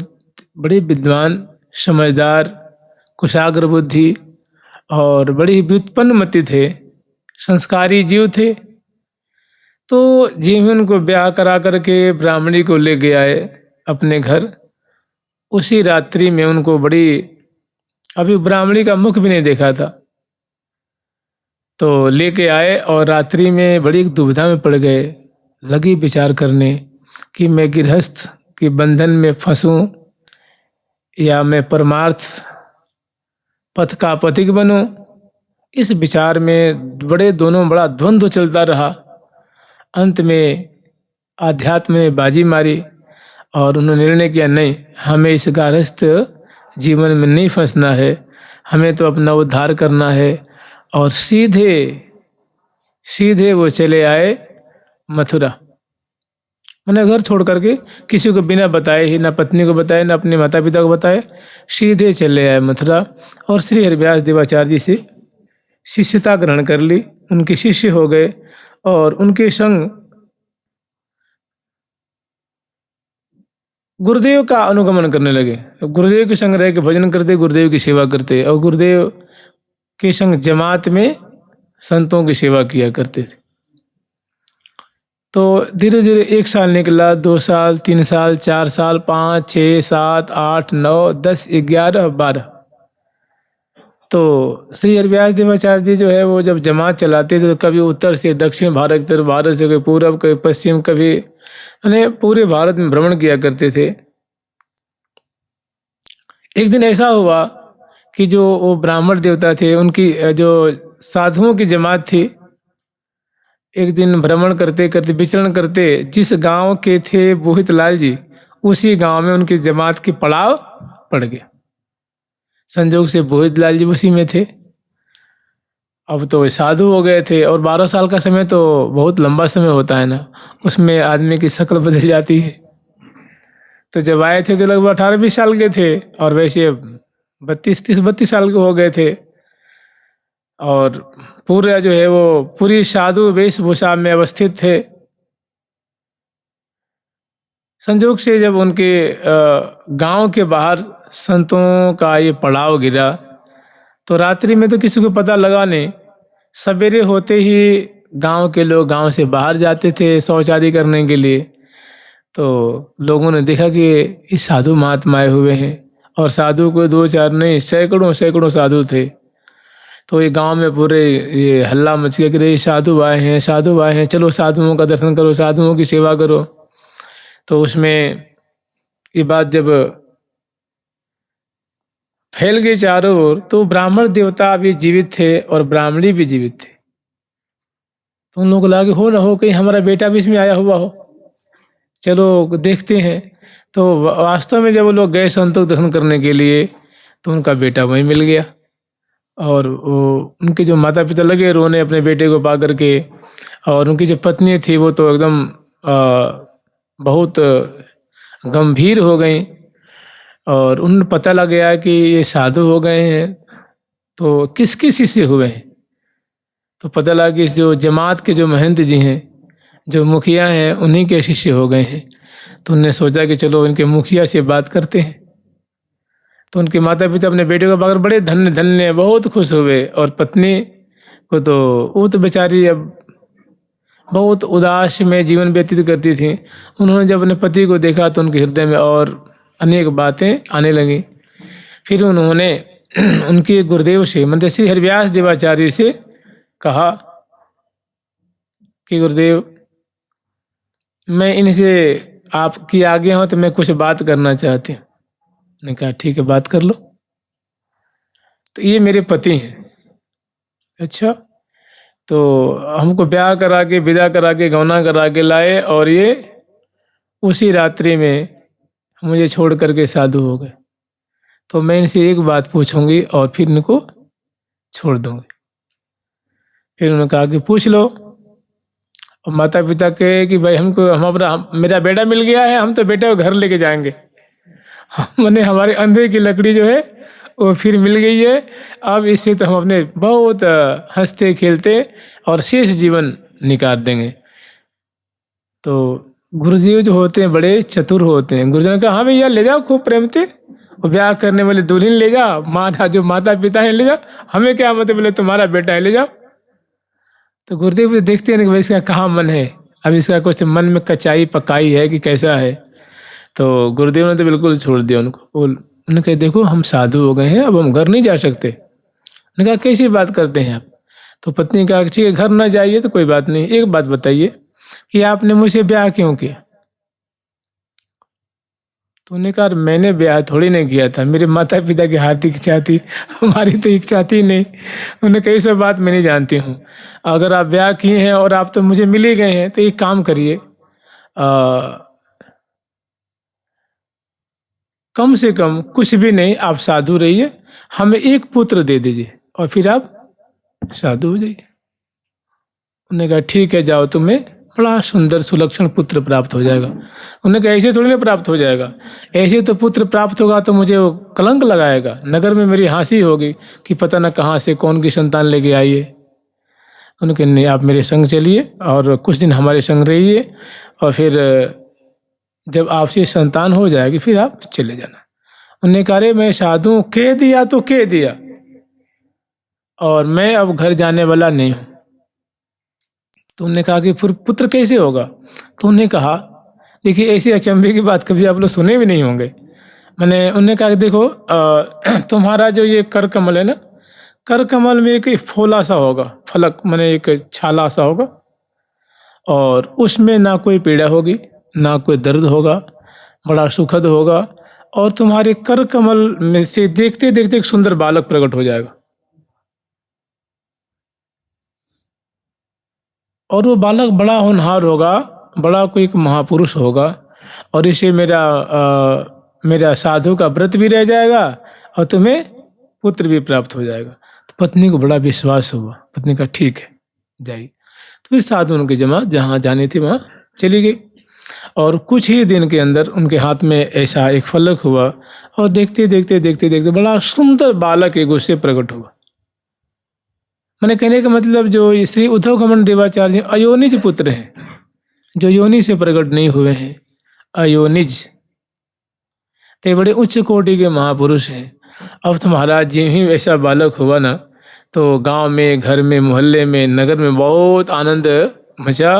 बड़े विद्वान, समझदार, कुशाग्र बुद्धि और बड़ी व्युत्पन्न मति थे, संस्कारी जीव थे। तो जिन्हें उनको ब्याह करा करके ब्राह्मणी को लेके आए अपने घर, उसी रात्रि में उनको बड़ी, अभी ब्राह्मणी का मुख भी नहीं देखा था, तो लेके आए और रात्रि में बड़ी एक दुविधा में पड़ गए। लगी विचार करने कि मैं गृहस्थ के बंधन में फंसूं या मैं परमार्थ पथ का पथिक बनूं। इस विचार में दोनों बड़ा द्वंद्व चलता रहा। अंत में आध्यात्म में बाजी मारी और उन्होंने निर्णय किया, नहीं, हमें इस गारस्थ जीवन में नहीं फंसना है, हमें तो अपना उद्धार करना है। और सीधे वो चले आए मथुरा। मैंने घर छोड़ करके, किसी को बिना बताए ही, ना पत्नी को बताए, ना अपने माता पिता को बताए, सीधे चले आए मथुरा और श्री हरिव्यास देवाचार्य जी से शिष्यता ग्रहण कर ली। उनके शिष्य हो गए और उनके संग गुरुदेव का अनुगमन करने लगे। गुरुदेव के संग रह के भजन करते, गुरुदेव की सेवा करते और गुरुदेव के संग जमात में संतों की सेवा किया करते थे। तो धीरे धीरे 1 साल निकला, 2 साल, 3 साल, 4 साल, 5, 6, 7, 8, 9, 10, 11, 12। तो श्री हरिव्यास देवाचार्य जी जो है वो जब जमात चलाते थे तो कभी उत्तर से दक्षिण भारत, उत्तर भारत से कभी पूर्व, कभी पश्चिम, कभी मैंने पूरे भारत में भ्रमण किया करते थे। एक दिन ऐसा हुआ कि जो वो ब्राह्मण देवता थे, उनकी जो साधुओं की जमात थी, एक दिन भ्रमण करते करते, विचरण करते, जिस गांव के थे बोहित लाल जी, उसी गांव में उनकी जमात की पड़ाव पड़ गया। संजोग से बोहित लाल जी उसी में थे। अब तो वे साधु हो गए थे और 12 साल का समय तो बहुत लंबा समय होता है ना, उसमें आदमी की शक्ल बदल जाती है। तो जब आए थे तो लगभग 18-20 साल के थे और वैसे 32 साल के हो गए थे। और पूरा जो है वो पूरी साधु वेशभूषा में अवस्थित थे। संजोग से जब उनके गांव के बाहर संतों का ये पड़ाव गिरा तो रात्रि में तो किसी को पता लगा नहीं। सवेरे होते ही गांव के लोग गांव से बाहर जाते थे शौच आदि करने के लिए। तो लोगों ने देखा कि ये साधु महात्मा आए हुए हैं और साधु को 2-4 नहीं, सैकड़ों साधु थे। तो ये गांव में पूरे ये हल्ला मच गया कि रे साधु आए हैं, साधु आए हैं, चलो साधुओं का दर्शन करो, साधुओं की सेवा करो। तो उसमें ये बात जब फैल गई चारों ओर तो ब्राह्मण देवता भी जीवित थे और ब्राह्मणी भी जीवित थे। तो उन लोगों को लगा कि हो ना हो कहीं हमारा बेटा भी इसमें आया हुआ हो, चलो देखते हैं। तो वास्तव में जब वो लोग गए संतों के दर्शन करने के लिए तो उनका बेटा वहीं मिल गया। और वो उनके जो माता पिता लगे रोने अपने बेटे को पा करके, और उनकी जो पत्नी थी वो तो एकदम बहुत गंभीर हो गई। और उन्हें पता लग गया कि ये साधु हो गए हैं तो किसके शिष्य हुए हैं। तो पता लगा कि जो जमात के जो महंत जी हैं, जो मुखिया हैं, उन्हीं के शिष्य हो गए हैं। तो उन्होंने सोचा कि चलो इनके मुखिया से बात करते हैं। तो उनके माता पिता अपने बेटे को पाकर बड़े धन्य बहुत खुश हुए। और पत्नी को तो वो तो बेचारी अब बहुत उदास में जीवन व्यतीत करती थी। उन्होंने जब अपने पति को देखा तो उनके हृदय में और अनेक बातें आने लगी। फिर उन्होंने उनके गुरुदेव से, मतलब श्री हरिव्यास देवाचार्य से कहा कि गुरुदेव, मैं इनसे आपकी आज्ञा हो तो मैं कुछ बात करना चाहती हूँ। ने कहा ठीक है, बात कर लो। तो ये मेरे पति हैं। अच्छा, तो हमको ब्याह करा के, विदा करा के, गौना करा के लाए और ये उसी रात्रि में मुझे छोड़ करके साधु हो गए। तो मैं इनसे एक बात पूछूंगी और फिर इनको छोड़ दूंगी। फिर उन्होंने कहा कि पूछ लो। और माता पिता कहे कि भाई मेरा बेटा मिल गया है, हम तो बेटे को घर लेके जाएंगे। मैंने हमारे अंधे की लकड़ी जो है वो फिर मिल गई है। अब इससे तो हम अपने बहुत हंसते खेलते और शेष जीवन निकाल देंगे। तो गुरुदेव जो होते हैं बड़े चतुर होते हैं। गुरुदेव ने कहा हाँ भैया ले जाओ खूब प्रेम से, और ब्याह करने वाले दुल्हन ले जाओ, जो माता पिता है ले जाओ, हमें क्या मतलब, बोले तुम्हारा बेटा है ले जाओ। तो गुरुदेव देखते हैं कि भाई इसका कहाँ मन है, अब इसका कुछ मन में कचाई पकाई है कि कैसा है। तो गुरुदेव ने तो बिल्कुल छोड़ दिया उनको। उन्होंने कहा देखो हम साधु हो गए हैं, अब हम घर नहीं जा सकते। उन्होंने कहा कैसी बात करते हैं आप। तो पत्नी कहा ठीक है घर ना जाइए तो कोई बात नहीं, एक बात बताइए कि आपने मुझसे ब्याह क्यों किया। तो उन्होंने कहा मैंने ब्याह थोड़ी नहीं किया था, मेरे माता पिता की हार्दिक इच्छा थी, हमारी तो इच्छा थी नहीं। उन्होंने कहा ये सब बात मैं नहीं जानती हूँ, अगर आप ब्याह किए हैं और आप तो मुझे मिल ही गए हैं तो एक काम करिए, कम से कम कुछ भी नहीं आप साधु रहिए, हमें एक पुत्र दे दीजिए और फिर आप साधु हो जाइए। उन्होंने कहा ठीक है जाओ, तुम्हें बड़ा सुंदर सुलक्षण पुत्र प्राप्त हो जाएगा। उन्होंने कहा ऐसे थोड़ी ना प्राप्त हो जाएगा, ऐसे तो पुत्र प्राप्त होगा तो मुझे वो कलंक लगाएगा, नगर में मेरी हंसी होगी कि पता ना कहाँ से कौन की संतान लेके आई है। उन्होंने कहा नहीं आप मेरे संग चलिए और कुछ दिन हमारे संग रहिए, और फिर जब आपसे संतान हो जाएगी फिर आप चले जाना। उन्होंने कहा अरे मैं साधु कह दिया तो कह दिया, और मैं अब घर जाने वाला नहीं हूँ। तो उन्होंने कहा कि फिर पुत्र कैसे होगा। तो उन्होंने कहा देखिए ऐसी अचंभे की बात कभी आप लोग सुने भी नहीं होंगे। उन्होंने कहा कि देखो तुम्हारा जो ये कर कमल है ना, कर कमल में एक फोला सा होगा, फलक मैंने एक छाला सा होगा, और उसमें ना कोई पीड़ा होगी ना कोई दर्द होगा, बड़ा सुखद होगा, और तुम्हारे कर कमल में से देखते देखते एक सुंदर बालक प्रकट हो जाएगा, और वो बालक बड़ा होनहार होगा, बड़ा कोई एक महापुरुष होगा, और इसे मेरा साधु का व्रत भी रह जाएगा और तुम्हें पुत्र भी प्राप्त हो जाएगा। तो पत्नी को बड़ा विश्वास हुआ। पत्नी का ठीक है जाइए। तो फिर साधु उनकी जमा जहाँ जानी थी वहाँ चली गई, और कुछ ही दिन के अंदर उनके हाथ में ऐसा एक फलक हुआ, और देखते देखते देखते देखते बड़ा सुंदर बालक एक उससे प्रकट हुआ। मैंने कहने का मतलब जो श्री उद्धव घमंड देवाचार्य अयोनिज पुत्र हैं, जो योनि से प्रकट नहीं हुए हैं, अयोनिज, तो बड़े उच्च कोटि के महापुरुष हैं। अब तो महाराज जी ही ऐसा बालक हुआ ना, तो गांव में, घर में, मोहल्ले में, नगर में बहुत आनंद मचा।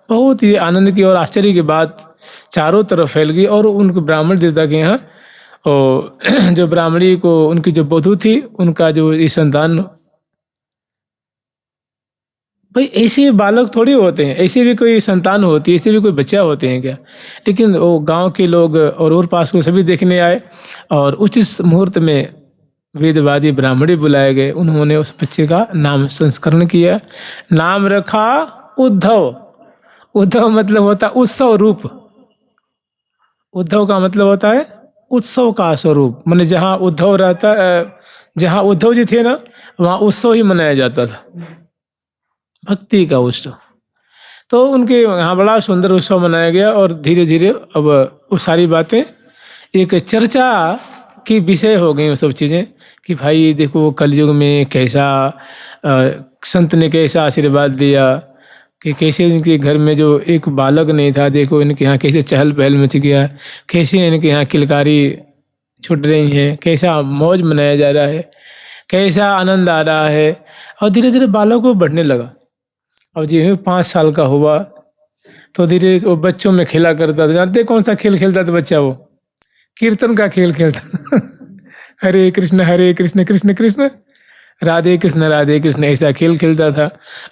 बहुत ही आनंद की और आश्चर्य की बात चारों तरफ फैल गई। और उनके ब्राह्मण देवता के यहाँ और जो ब्राह्मणी को उनकी जो बधू थी, उनका जो ये संतान, भाई ऐसे बालक थोड़ी होते हैं, ऐसे भी कोई संतान होती है, ऐसे भी कोई बच्चा होते हैं क्या। लेकिन वो गांव के लोग और पास को सभी देखने आए, और उचित मुहूर्त में वेदवादी ब्राह्मणी बुलाए गए। उन्होंने उस बच्चे का नाम संस्करण किया, नाम रखा उद्धव। उद्धव मतलब होता है उत्सव रूप। उद्धव का मतलब होता है उत्सव का स्वरूप। मैंने जहाँ उद्धव रहता, जहाँ उद्धव जी थे ना, वहाँ उत्सव ही मनाया जाता था, भक्ति का उत्सव। तो उनके यहाँ बड़ा सुंदर उत्सव मनाया गया, और धीरे धीरे अब वो सारी बातें एक चर्चा की विषय हो गई। वो सब चीज़ें कि भाई देखो कलयुग में कैसा संत ने कैसा आशीर्वाद दिया, कि कैसे इनके घर में जो एक बालक नहीं था, देखो इनके यहाँ कैसे चहल पहल मच गया, कैसे इनके यहाँ किलकारी छुट रही है, कैसा मौज मनाया जा रहा है, कैसा आनंद आ रहा है। और धीरे धीरे बालक को बढ़ने लगा। और जी 5 साल का हुआ तो धीरे वो बच्चों में खेला करता था। जानते कौन सा खेल खेलता था बच्चा? वो कीर्तन का खेल खेलता हरे कृष्ण कृष्ण कृष्ण राधे कृष्ण ऐसा खेल खेलता था।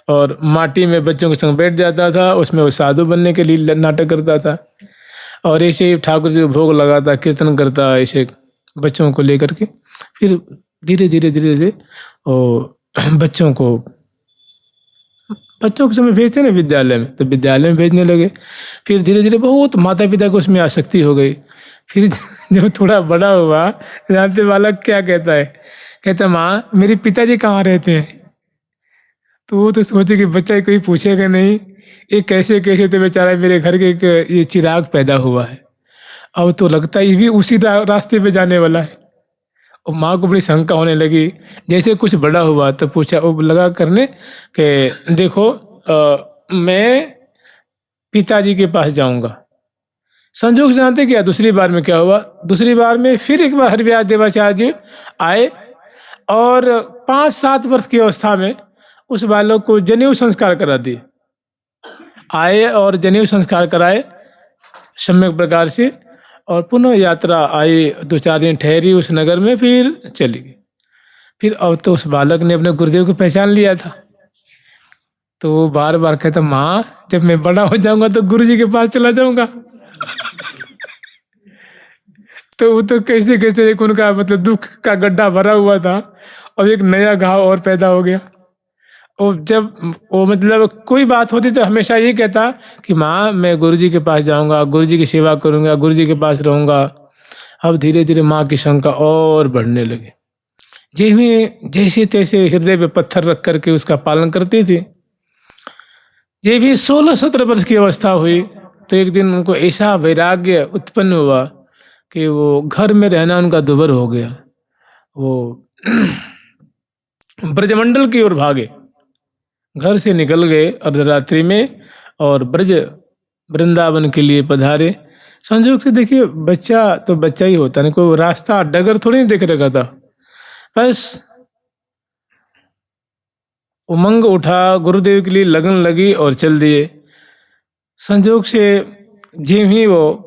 और माटी में बच्चों के संग बैठ जाता था, उसमें वो साधु बनने के लिए नाटक करता था, और ऐसे ठाकुर जी को भोग लगाता, कीर्तन करता ऐसे बच्चों को लेकर के। फिर धीरे धीरे धीरे धीरे बच्चों के समय भेजते ना विद्यालय में, तो विद्यालय में भेजने लगे। फिर धीरे धीरे बहुत माता पिता को उसमें आसक्ति हो गई। फिर जब थोड़ा बड़ा हुआ, जानते बालक क्या कहता है? कहता माँ मेरे पिताजी कहाँ रहते हैं? तो वो तो सोचे कि बच्चा कोई पूछेगा नहीं, ये कैसे कैसे तो बेचारा मेरे घर के एक ये चिराग पैदा हुआ है, अब तो लगता है ये भी उसी रास्ते पे जाने वाला है। और माँ को बड़ी शंका होने लगी। जैसे कुछ बड़ा हुआ तो पूछा, वो लगा करने कि देखो मैं पिताजी के पास जाऊंगा। संजोग से जानते क्या दूसरी बार में क्या हुआ, दूसरी बार में फिर एक बार हरिव्यास देवाचार्य जी आए और 5-7 वर्ष की अवस्था में उस बालक को जनेऊ संस्कार करा दिए। आए और जनेऊ संस्कार कराए सम्यक प्रकार से, और पुनः यात्रा आई, 2-4 दिन ठहरी उस नगर में, फिर चली गई। फिर अब तो उस बालक ने अपने गुरुदेव को पहचान लिया था, तो वो बार बार कहता, माँ जब मैं बड़ा हो जाऊंगा तो गुरु जी के पास चला जाऊंगा। तो वो तो कैसे कैसे एक उनका मतलब दुख का गड्ढा भरा हुआ था, और एक नया घाव और पैदा हो गया। और जब वो मतलब कोई बात होती तो हमेशा ये कहता कि माँ मैं गुरुजी के पास जाऊंगा, गुरुजी की सेवा करूंगा, गुरुजी के पास रहूंगा। अब धीरे धीरे माँ की शंका और बढ़ने लगी। जैसे तैसे हृदय पे पत्थर रख करके उसका पालन करती थी। ये भी 16-17 वर्ष की अवस्था हुई तो एक दिन उनको ऐसा वैराग्य उत्पन्न हुआ कि वो घर में रहना उनका दुभर हो गया। वो ब्रजमंडल की ओर भागे, घर से निकल गए अर्धरात्रि में और ब्रज वृंदावन के लिए पधारे। संजोग से देखिए बच्चा तो बच्चा ही होता, नहीं कोई रास्ता डगर थोड़ी नहीं देख रखा था, बस उमंग उठा, गुरुदेव के लिए लगन लगी और चल दिए। संजोग से जिम ही वो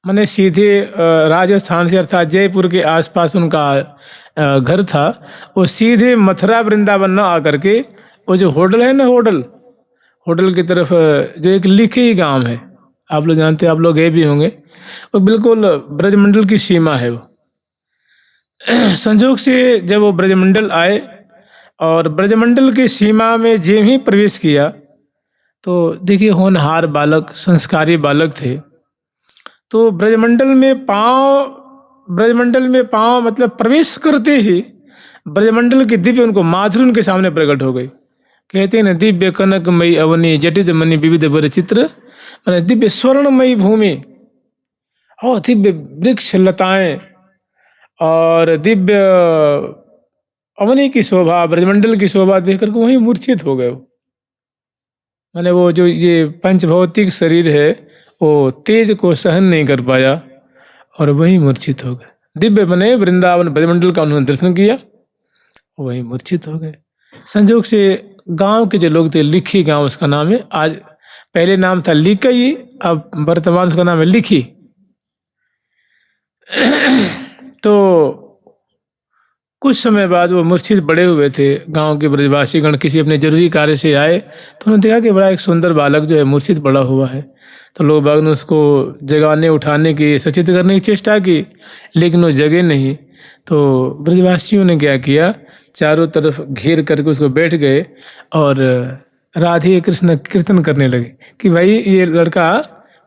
मैंने सीधे राजस्थान से अर्थात जयपुर के आसपास उनका घर था, वो सीधे मथुरा वृंदावन न आकर के वो जो होटल है ना, होटल की तरफ जो एक लिखी गांव है, आप लोग जानते हैं, आप लोग गए भी होंगे, वो बिल्कुल ब्रजमंडल की सीमा है वो। संजोग से जब वो ब्रजमंडल आए और ब्रजमंडल की सीमा में जेब ही प्रवेश किया तो देखिए होनहार बालक, संस्कारी बालक थे। तो ब्रजमंडल में पांव मतलब प्रवेश करते ही ब्रजमंडल की दिव्य उनको माधुरी उनके सामने प्रकट हो गई। कहते हैं ना, दिव्य कनकमयी अवनी जटित मणि विविध वर चित्र, मैंने दिव्य स्वर्णमयी भूमि और दिव्य वृक्ष लताएं और दिव्य अवनी की शोभा, ब्रजमंडल की शोभा देखकर वहीं मूर्छित हो गए। मैंने वो जो ये पंचभौतिक शरीर है वो तेज को सहन नहीं कर पाया और वहीं मूर्छित हो गए। दिव्य बने वृंदावन ब्रजमंडल का उन्होंने दर्शन किया, वहीं मूर्छित हो गए। संजोग से गांव के जो लोग थे, लिखी गांव उसका नाम है, आज पहले नाम था लिकई, अब वर्तमान उसका नाम है लिखी। तो कुछ समय बाद वो मूर्छित बड़े हुए थे। गांव के ब्रजवासी गण किसी अपने जरूरी कार्य से आए तो उन्होंने देखा कि बड़ा एक सुंदर बालक जो है मूर्छित पड़ा हुआ है। तो लोग बाग ने उसको जगाने उठाने की, सचेत करने की चेष्टा की, लेकिन वो जगे नहीं। तो ब्रजवासियों ने क्या किया, चारों तरफ घेर करके उसको बैठ गए और राधे कृष्ण कीर्तन करने लगे कि भाई ये लड़का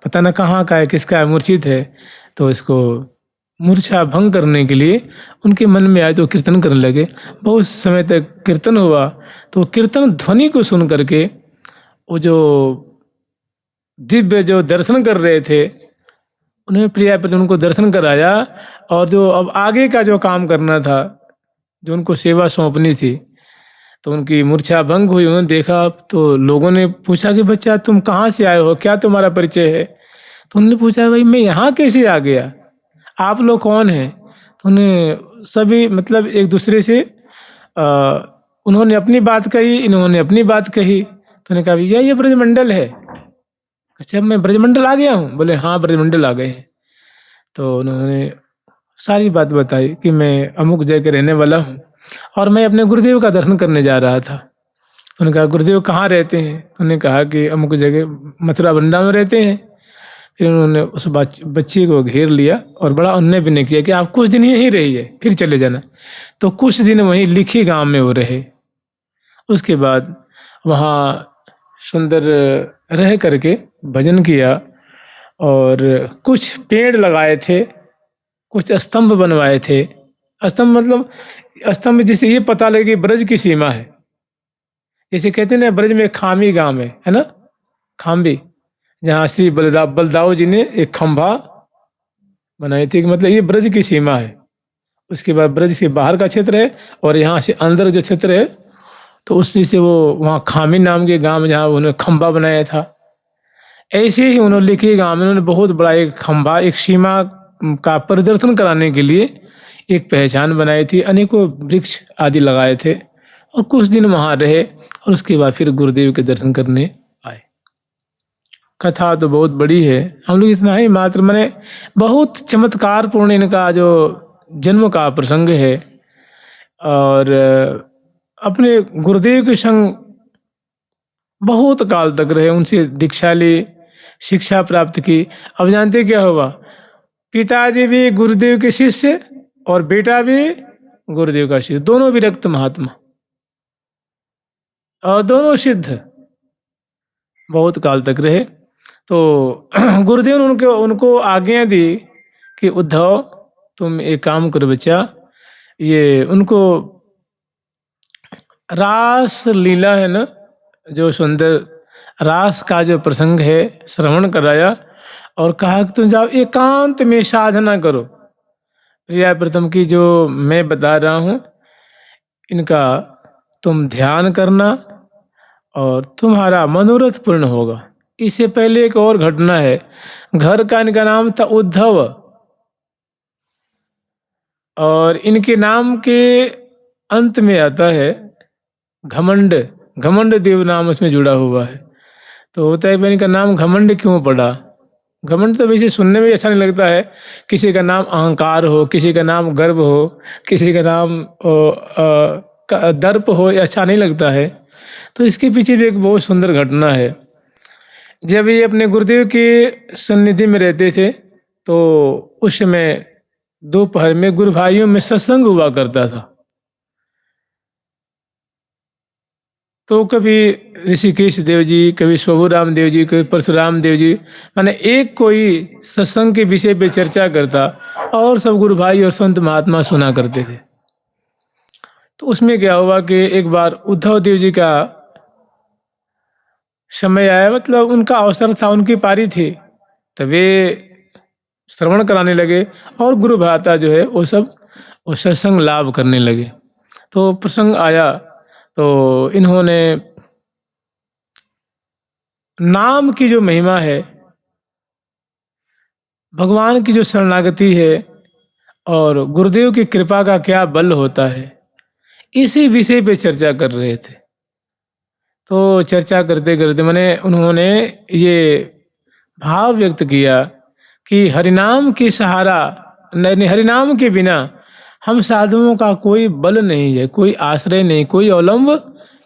पता न कहाँ का है, किसका है, मूर्छित है। तो इसको मूर्छा भंग करने के लिए उनके मन में आए तो कीर्तन करने लगे। बहुत समय तक कीर्तन हुआ तो कीर्तन ध्वनि को सुन करके वो जो दिव्य जो दर्शन कर रहे थे उन्हें प्रिया प्रति उनको दर्शन कराया, और जो अब आगे का जो काम करना था, जो उनको सेवा सौंपनी थी, तो उनकी मूर्छा भंग हुई। उन्होंने देखा तो लोगों ने पूछा कि बच्चा तुम कहाँ से आए हो, क्या तुम्हारा परिचय है? तो उन्होंने पूछा भाई मैं यहाँ कैसे आ गया, आप लोग कौन हैं? तो उन्हें सभी मतलब एक दूसरे से उन्होंने अपनी बात कही, इन्होंने अपनी बात कही। तो उन्होंने कहा भैया ये ब्रजमंडल है। अच्छा मैं ब्रजमंडल आ गया हूँ? बोले हाँ ब्रजमंडल आ गए हैं। तो उन्होंने सारी बात बताई कि मैं अमुक जगह के रहने वाला हूँ और मैं अपने गुरुदेव का दर्शन करने जा रहा था। तो उन्होंने कहा गुरुदेव कहाँ रहते हैं? तो उन्होंने कहा कि अमुक जगह मथुरा वृंदावन में रहते हैं। फिर उन्होंने उस बच्चे को घेर लिया और बड़ा अन्याय भी नहीं किया कि आप कुछ दिन यहीं रहिए फिर चले जाना। तो कुछ दिन वहीं लिखी गांव में वो रहे। उसके बाद वहाँ सुंदर रह करके भजन किया और कुछ पेड़ लगाए थे, कुछ स्तंभ बनवाए थे। स्तंभ मतलब स्तंभ जिससे ये पता लगे कि ब्रज की सीमा है। जैसे कहते हैं ना, ब्रज में खामी गांव है ना, खाम्बी, जहाँ श्री बलदाऊ जी ने एक खंभा बनाई थी कि मतलब ये ब्रज की सीमा है। उसके बाद ब्रज के बाहर का क्षेत्र है और यहाँ से अंदर जो क्षेत्र है, तो उसी से वो वहाँ खामी नाम के गांव में जहाँ उन्होंने खंभा बनाया था, ऐसे ही उन्होंने लिखे गांव में उन्होंने बहुत बड़ा एक खंभा, एक सीमा का प्रदर्शन कराने के लिए एक पहचान बनाई थी, अनेकों वृक्ष आदि लगाए थे और कुछ दिन वहाँ रहे और उसके बाद फिर गुरुदेव के दर्शन करने आए। कथा तो बहुत बड़ी है, हम लोग इतना ही मात्र मैंने बहुत चमत्कार पूर्ण इनका जो जन्म का प्रसंग है और अपने गुरुदेव के संग बहुत काल तक रहे, उनसे दीक्षा ली, शिक्षा प्राप्त की। अब जानते क्या हुआ, पिताजी भी गुरुदेव के शिष्य और बेटा भी गुरुदेव का शिष्य, दोनों विरक्त महात्मा और दोनों सिद्ध, बहुत काल तक रहे। तो गुरुदेव ने उनको आज्ञा दी कि उद्धव तुम एक काम करो बच्चा, ये उनको रास लीला है ना, जो सुंदर रास का जो प्रसंग है श्रवण कराया और कहा कि तुम जाओ एकांत में साधना करो। प्रिया प्रथम की जो मैं बता रहा हूँ इनका तुम ध्यान करना और तुम्हारा मनोरथ पूर्ण होगा। इससे पहले एक और घटना है, घर का इनका नाम था उद्धव और इनके नाम के अंत में आता है घमंड, घमंड देव नाम उसमें जुड़ा हुआ है। तो होता है इनका नाम घमंड क्यों पड़ा? घमंड तो वैसे सुनने में अच्छा नहीं लगता है, किसी का नाम अहंकार हो, किसी का नाम गर्व हो, किसी का नाम दर्प हो, अच्छा नहीं लगता है। तो इसके पीछे भी एक बहुत सुंदर घटना है। जब ये अपने गुरुदेव के सन्निधि में रहते थे तो उस समय दोपहर में गुरु भाइयों में सत्संग हुआ करता था। तो कभी ऋषिकेश देव जी, कभी स्वभुराम देव जी, कभी परशुराम देव जी, माने एक कोई सत्संग के विषय पे चर्चा करता और सब गुरु भाई और संत महात्मा सुना करते थे। तो उसमें क्या हुआ कि एक बार उद्धव देव जी का समय आया, मतलब उनका अवसर था, उनकी पारी थी, तो वे श्रवण कराने लगे और गुरु भ्राता जो है वो सब वो सत्संग लाभ करने लगे। तो प्रसंग आया तो इन्होंने नाम की जो महिमा है, भगवान की जो शरणागति है और गुरुदेव की कृपा का क्या बल होता है, इसी विषय पे चर्चा कर रहे थे। तो चर्चा करते करते मैंने उन्होंने ये भाव व्यक्त किया कि हरिनाम की सहारा नहीं, हरिनाम के बिना हम साधुओं का कोई बल नहीं है, कोई आश्रय नहीं, कोई अवलंब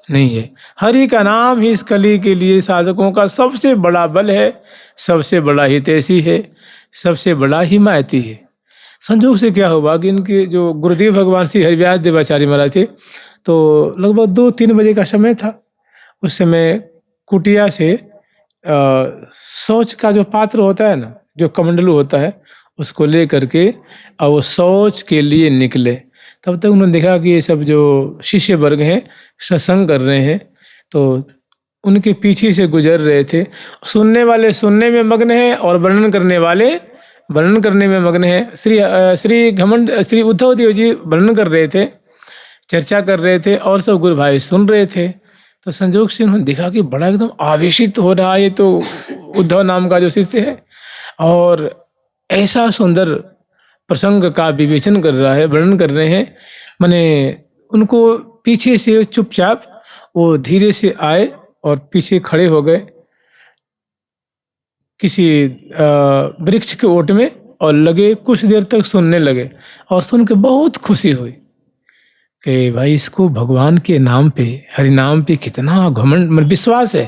नहीं है। हरि का नाम ही इस कली के लिए साधकों का सबसे बड़ा बल है, सबसे बड़ा हितैषी है, सबसे बड़ा हिमायती है। संयोग से क्या हुआ कि इनके जो गुरुदेव भगवान श्री हरिव्यास देवाचार्य महाराज थे, तो लगभग 2-3 बजे का समय था। उस समय कुटिया से शौच का जो पात्र होता है ना, जो कमंडलू होता है, उसको ले करके और वो शौच के लिए निकले। तब तक उन्होंने देखा कि ये सब जो शिष्य वर्ग हैं सत्संग कर रहे हैं, तो उनके पीछे से गुजर रहे थे। सुनने वाले सुनने में मग्न हैं और वर्णन करने वाले वर्णन करने में मग्न हैं। श्री उद्धव देव जी वर्णन कर रहे थे, चर्चा कर रहे थे और सब गुरु भाई सुन रहे थे। तो संजोग से उन्होंने देखा कि बड़ा एकदम आवेशित हो रहा है ये तो उद्धव नाम का जो शिष्य है, और ऐसा सुंदर प्रसंग का विवेचन कर रहा है, वर्णन कर रहे हैं। माने उनको पीछे से चुपचाप वो धीरे से आए और पीछे खड़े हो गए किसी वृक्ष के ओट में और लगे कुछ देर तक सुनने लगे। और सुन के बहुत खुशी हुई कि भाई इसको भगवान के नाम पे, हरि नाम पे कितना घमंड विश्वास है,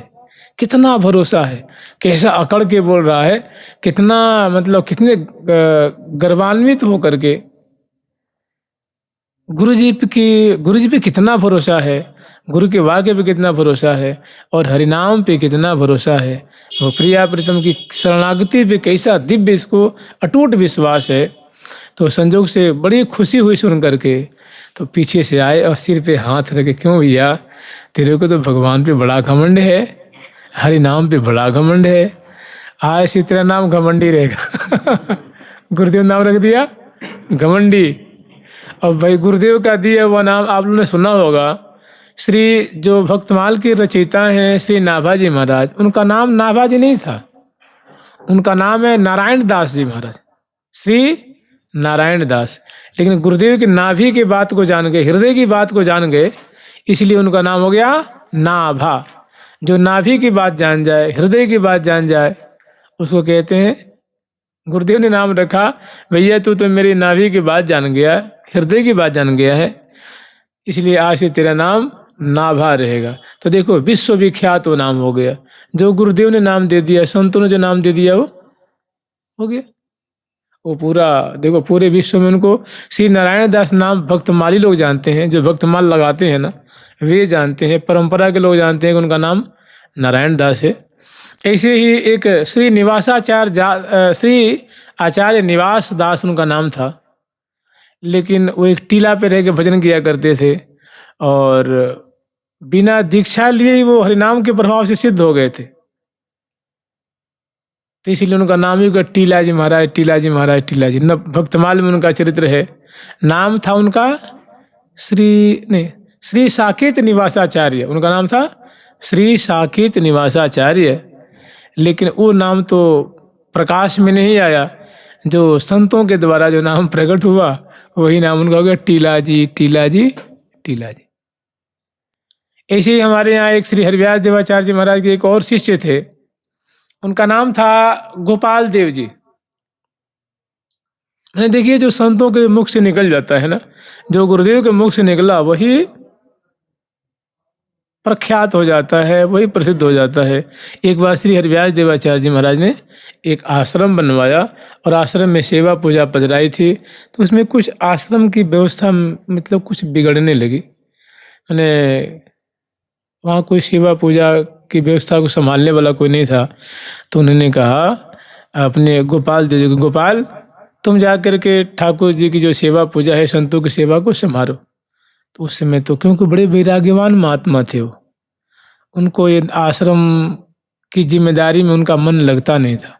कितना भरोसा है, कैसा अकड़ के बोल रहा है, कितना मतलब कितने गर्वान्वित हो करके गुरु जी पे कितना भरोसा है, गुरु के वाक्य पे कितना भरोसा है और हरिनाम पे कितना भरोसा है, वो प्रिया प्रीतम की शरणागति पे कैसा दिव्य इसको अटूट विश्वास है। तो संजोग से बड़ी खुशी हुई सुन करके, तो पीछे से आए और सिर पे हाथ रखे, क्यों भैया, तेरे को तो भगवान पे बड़ा घमंड है, हरि नाम पे बड़ा घमंड है, आज से तेरा नाम घमंडी रहेगा। गुरुदेव नाम रख दिया घमंडी। और भाई गुरुदेव का दिया हुआ नाम आप लोगों ने सुना होगा। श्री जो भक्तमाल के रचयिता हैं श्री नाभाजी महाराज, उनका नाम नाभाजी नहीं था, उनका नाम है नारायण दास जी महाराज, श्री नारायण दास। लेकिन गुरुदेव की नाभि की बात को जान गए, हृदय की बात को जान गए, इसलिए उनका नाम हो गया नाभा। जो नाभि की बात जान जाए, हृदय की बात जान जाए, उसको कहते हैं, गुरुदेव ने नाम रखा, भैया तू तो मेरी नाभि की बात जान गया, हृदय की बात जान गया है, इसलिए आज से तेरा नाम नाभा रहेगा। तो देखो विश्वविख्यात वो नाम हो गया, जो गुरुदेव ने नाम दे दिया, संतों ने जो नाम दे दिया वो हो गया। वो पूरा देखो, पूरे विश्व में उनको श्री नारायण दास नाम भक्तमाली लोग जानते हैं, जो भक्तमाल लगाते हैं ना, वे जानते हैं, परंपरा के लोग जानते हैं कि उनका नाम नारायण दास है। ऐसे ही एक श्री निवासाचार्य, श्री आचार्य निवास दास उनका नाम था, लेकिन वो एक टीला पे रह के भजन किया करते थे और बिना दीक्षा लिए ही वो हरिनाम के प्रभाव से सिद्ध हो गए थे। तो इसलिए उनका नाम ही टीला जी महाराज, टीला जी महाराज, टीला जी। न भक्तमाल में उनका चरित्र है। नाम था उनका श्री साकेत निवासाचार्य, उनका नाम था श्री साकेत निवासाचार्य। लेकिन वो नाम तो प्रकाश में नहीं आया, जो संतों के द्वारा जो नाम प्रकट हुआ वही नाम उनका हो गया टीला जी, टीला जी, टीला जी। ऐसे ही हमारे यहाँ एक श्री हरिव्यास देवाचार्य जी महाराज के एक और शिष्य थे, उनका नाम था गोपाल देव जी। देखिए, जो संतों के मुख से निकल जाता है ना, जो गुरुदेव के मुख से निकला वही प्रख्यात हो जाता है, वही प्रसिद्ध हो जाता है। एक बार श्री हरिव्यास देवाचार्य जी महाराज ने एक आश्रम बनवाया और आश्रम में सेवा पूजा पधराई थी, तो उसमें कुछ आश्रम की व्यवस्था मतलब कुछ बिगड़ने लगी। मैंने वहाँ कोई सेवा पूजा की व्यवस्था को संभालने वाला कोई नहीं था, तो उन्होंने कहा अपने गोपाल देव जी को, गोपाल तुम जा कर के ठाकुर जी की जो सेवा पूजा है, संतों की सेवा को संभालो। तो उस समय तो क्योंकि बड़े वैराग्यवान महात्मा थे वो, उनको ये आश्रम की जिम्मेदारी में उनका मन लगता नहीं था।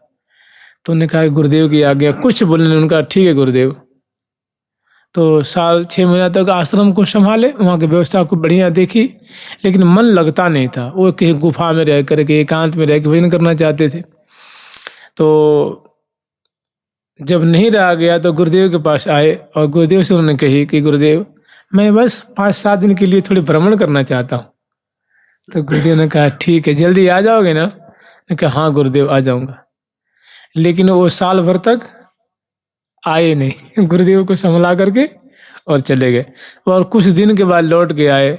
तो उन्होंने कहा गुरुदेव की आज्ञा, कुछ बोलने, उनका ठीक है गुरुदेव। तो साल 6 महीना तक आश्रम को संभाले, वहाँ की व्यवस्था को बढ़िया देखी, लेकिन मन लगता नहीं था। वो कहीं गुफा में रह करके, एकांत में रह के भजन करना चाहते थे। तो जब नहीं रहा गया तो गुरुदेव के पास आए और गुरुदेव से उन्होंने कही कि गुरुदेव मैं बस 5-7 दिन के लिए थोड़ी भ्रमण करना चाहता हूँ। तो गुरुदेव ने कहा ठीक है, जल्दी आ जाओगे ना? ने कहा हाँ गुरुदेव आ जाऊँगा। लेकिन वो साल भर तक आए नहीं, गुरुदेव को संभला करके और चले गए। और कुछ दिन के बाद लौट के आए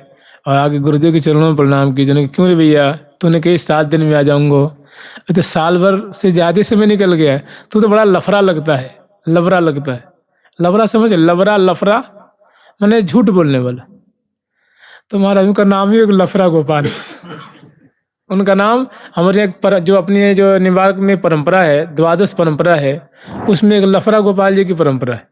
और आगे गुरुदेव के चरणों में प्रणाम कीजिए। क्यों रे भैया, तूने कही 7 दिन में आ जाऊँगा, तो साल भर से ज़्यादा समय निकल गया है, तू तो बड़ा लफड़ा लगता है, लबरा लगता है। लबरा समझ, लबरा लफड़ा मैंने झूठ बोलने वाला। तो महाराज उनका नाम ही एक लफड़ा गोपाल। उनका नाम हमारे जो अपनी जो निवारक में परंपरा है, द्वादश परंपरा है, उसमें एक लफड़ा गोपाल जी की परंपरा है।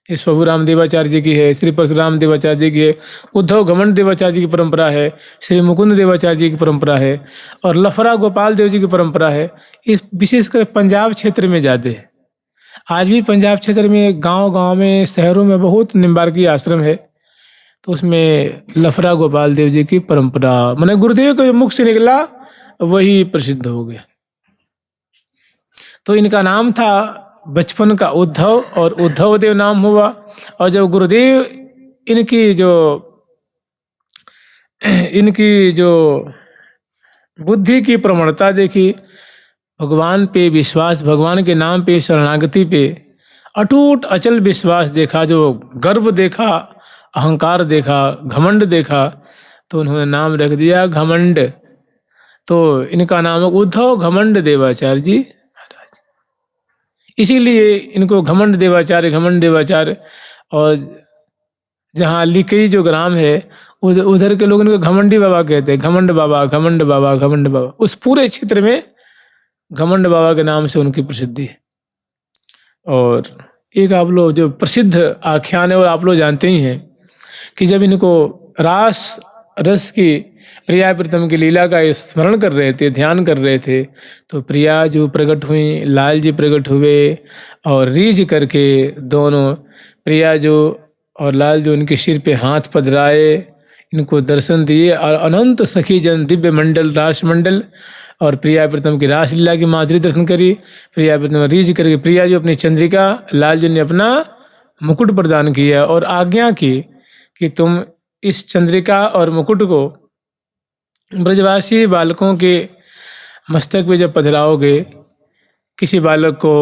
ये स्वभुराम देवाचार्य जी की है, श्री परशुराम देवाचार्य जी की है, उद्धव घमंड देवाचार्य जी की परंपरा है, श्री मुकुंद देवाचार्य जी की परंपरा है, और लफड़ा गोपाल देव जी की परंपरा है। इस विशेषकर पंजाब क्षेत्र में ज़्यादा है। आज भी पंजाब क्षेत्र में गांव-गांव में, शहरों में बहुत निम्बार्की आश्रम है। तो उसमें लफड़ा गोपाल देव जी की परंपरा, मैंने गुरुदेव के मुख से निकला वही प्रसिद्ध हो गया। तो इनका नाम था बचपन का उद्धव, और उद्धव देव नाम हुआ। और जब गुरुदेव इनकी जो बुद्धि की प्रवणता देखी, भगवान पे विश्वास, भगवान के नाम पे शरणागति पे अटूट अचल विश्वास देखा, जो गर्व देखा, अहंकार देखा, घमंड देखा, तो उन्होंने नाम रख दिया घमंड। तो इनका नाम है उद्धव घमंड देवाचार्य जी महाराज। इसीलिए इनको घमंड देवाचार्य। और जहाँ लिकई जो ग्राम है, उधर के लोग इनको घमंडी बाबा कहते हैं, घमंड बाबा, घमंड बाबा, घमंड बाबा। उस पूरे क्षेत्र में घमंड बाबा के नाम से उनकी प्रसिद्धि है। और एक आप लोग जो प्रसिद्ध आख्यान है और आप लोग जानते ही हैं कि जब इनको रास रस की प्रिया प्रीतम की लीला का स्मरण कर रहे थे, ध्यान कर रहे थे, तो प्रिया जो प्रकट हुई, लाल जी प्रकट हुए और रीझ करके दोनों प्रिया जो और लाल जो उनके सिर पे हाथ पधराए, इनको दर्शन दिए और अनंत सखी जन दिव्य मंडल रास मंडल और प्रिया प्रीतम की रासलीला की माधुरी दर्शन करी। प्रिया प्रीतम रीझ करके प्रिया जो अपनी चंद्रिका, लाल जी ने अपना मुकुट प्रदान किया और आज्ञा की कि तुम इस चंद्रिका और मुकुट को ब्रजवासी बालकों के मस्तक पे जब पधराओगे, किसी बालक को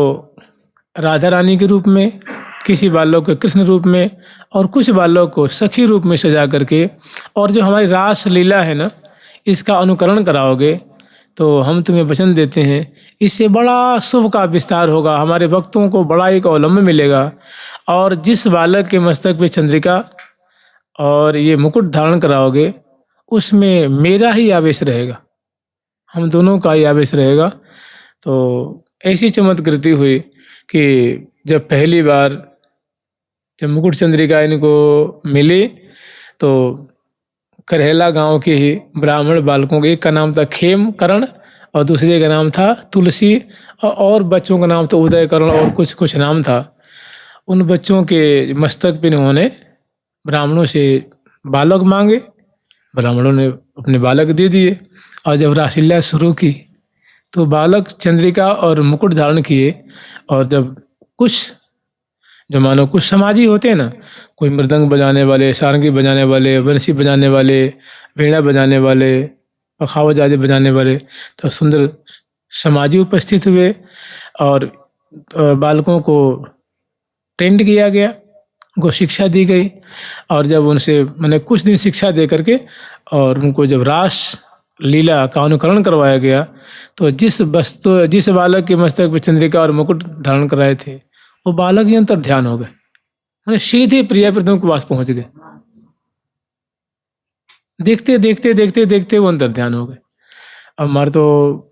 राधा रानी के रूप में, किसी बालक को कृष्ण रूप में और कुछ बालक को सखी रूप में सजा करके, और जो हमारी रास लीला है ना, इसका अनुकरण कराओगे, तो हम तुम्हें वचन देते हैं इससे बड़ा शुभ का विस्तार होगा, हमारे भक्तों को बड़ा एक अवलंब मिलेगा। और जिस बालक के मस्तक पे चंद्रिका और ये मुकुट धारण कराओगे, उसमें मेरा ही आवेश रहेगा, हम दोनों का ही आवेश रहेगा। तो ऐसी चमत्कृति हुई कि जब पहली बार जब मुकुट चंद्रिका इनको मिली, तो करहेला गांव के ही ब्राह्मण बालकों के, एक का नाम था खेम करण और दूसरे का नाम था तुलसी, और बच्चों का नाम तो उदय करण और कुछ कुछ नाम था। उन बच्चों के मस्तक पे उन्होंने ब्राह्मणों से बालक मांगे, ब्राह्मणों ने अपने बालक दे दिए। और जब रासलीला शुरू की तो बालक चंद्रिका और मुकुट धारण किए, और जब कुछ जो मानो कुछ समाजी होते हैं ना, कोई मृदंग बजाने वाले, सारंगी बजाने वाले, बंसी बजाने वाले, वीणा बजाने वाले, पखावज आदि बजाने वाले, तो सुंदर समाजी उपस्थित हुए और बालकों को ट्रेंड किया गया, उनको शिक्षा दी गई। और जब उनसे मैंने कुछ दिन शिक्षा दे करके और उनको जब रास लीला का अनुकरण करवाया गया, तो जिस बालक के मस्तक पर चंद्रिका और मुकुट धारण कराए थे, वो बालक ही अंतर ध्यान हो गए, मैंने सीधे प्रिया प्रीतम के पास पहुंच गए। देखते देखते देखते देखते वो अंतर ध्यान हो गए। अब हमारे तो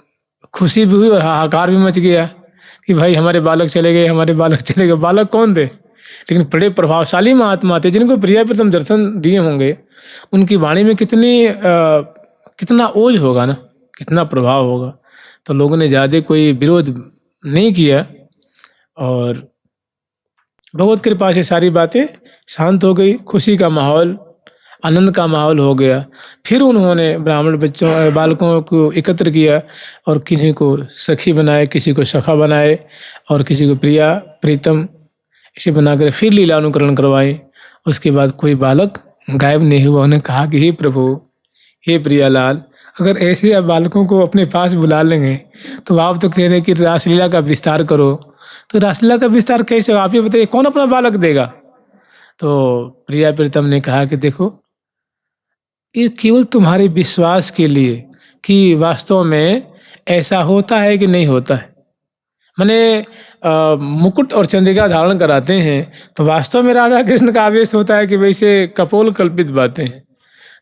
खुशी भी हुई और हाहाकार भी मच गया कि भाई हमारे बालक चले गए, हमारे बालक चले गए। बालक कौन थे? लेकिन बड़े प्रभावशाली महात्मा थे जिनको प्रिया प्रीतम दर्शन दिए होंगे। उनकी वाणी में कितना ओज होगा ना, कितना प्रभाव होगा। तो लोगों ने ज़्यादा कोई विरोध नहीं किया और भगवत कृपा से सारी बातें शांत हो गई, खुशी का माहौल, आनंद का माहौल हो गया। फिर उन्होंने ब्राह्मण बालकों को एकत्र किया और किन्हीं को सखी बनाए, किसी को सखा बनाए और किसी को प्रिया प्रीतम इसे बनाकर फिर लीला अनुकरण करवाए। उसके बाद कोई बालक गायब नहीं हुआ। उन्हें कहा कि हे प्रभु, हे प्रियालाल, अगर ऐसे आप बालकों को अपने पास बुला लेंगे तो आप तो कह रहे हैं कि रासलीला का विस्तार करो, तो रासलीला का विस्तार कैसे हो? आप ये बताइए, कौन अपना बालक देगा? तो प्रिया प्रीतम ने कहा कि देखो, ये केवल तुम्हारे विश्वास के लिए कि वास्तव में ऐसा होता है कि नहीं होता है। मैंने मुकुट और चंद्रिका धारण कराते हैं तो वास्तव में राधा कृष्ण का आवेश होता है कि वैसे कपोल कल्पित बातें हैं।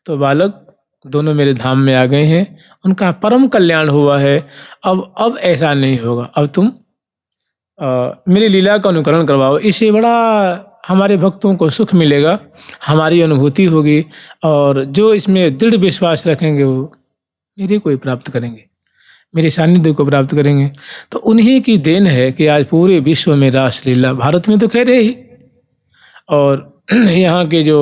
तो बालक दोनों मेरे धाम में आ गए हैं, उनका परम कल्याण हुआ है। अब ऐसा नहीं होगा, अब तुम मेरी लीला का अनुकरण करवाओ। इससे बड़ा हमारे भक्तों को सुख मिलेगा, हमारी अनुभूति होगी और जो इसमें दृढ़ विश्वास रखेंगे वो मेरे को ही प्राप्त करेंगे, मेरे सानिध्य को प्राप्त करेंगे। तो उन्हीं की देन है कि आज पूरे विश्व में रासलीला, भारत में तो कह रहे ही, और यहाँ के जो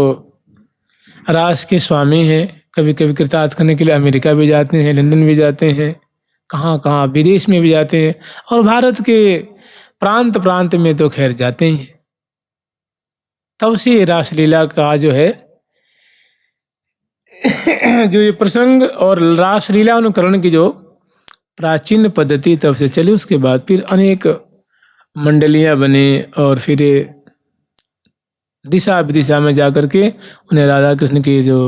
रास के स्वामी हैं कभी कभी कृतार्थ करने के लिए अमेरिका भी जाते हैं, लंदन भी जाते हैं, कहाँ कहाँ विदेश में भी जाते हैं, और भारत के प्रांत प्रांत में तो खैर जाते ही हैं। तब से रासलीला का जो है जो ये प्रसंग और रासलीला अनुकरण की जो प्राचीन पद्धति तब से चली। उसके बाद फिर अनेक मंडलियां बनी और फिर दिशा विदिशा में जाकर के उन्हें राधा कृष्ण की जो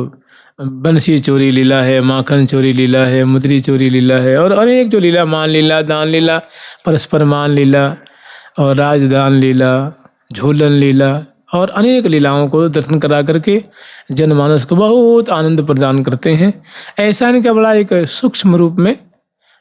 बंसी चोरी लीला है, माखन चोरी लीला है, मुद्री चोरी लीला है और अनेक जो लीला, मान लीला, दान लीला, परस्पर मान लीला और राजदान लीला, झूलन लीला और अनेक लीलाओं को दर्शन करा करके जनमानस को बहुत आनंद प्रदान करते हैं। ऐसा इनका बड़ा एक सूक्ष्म रूप में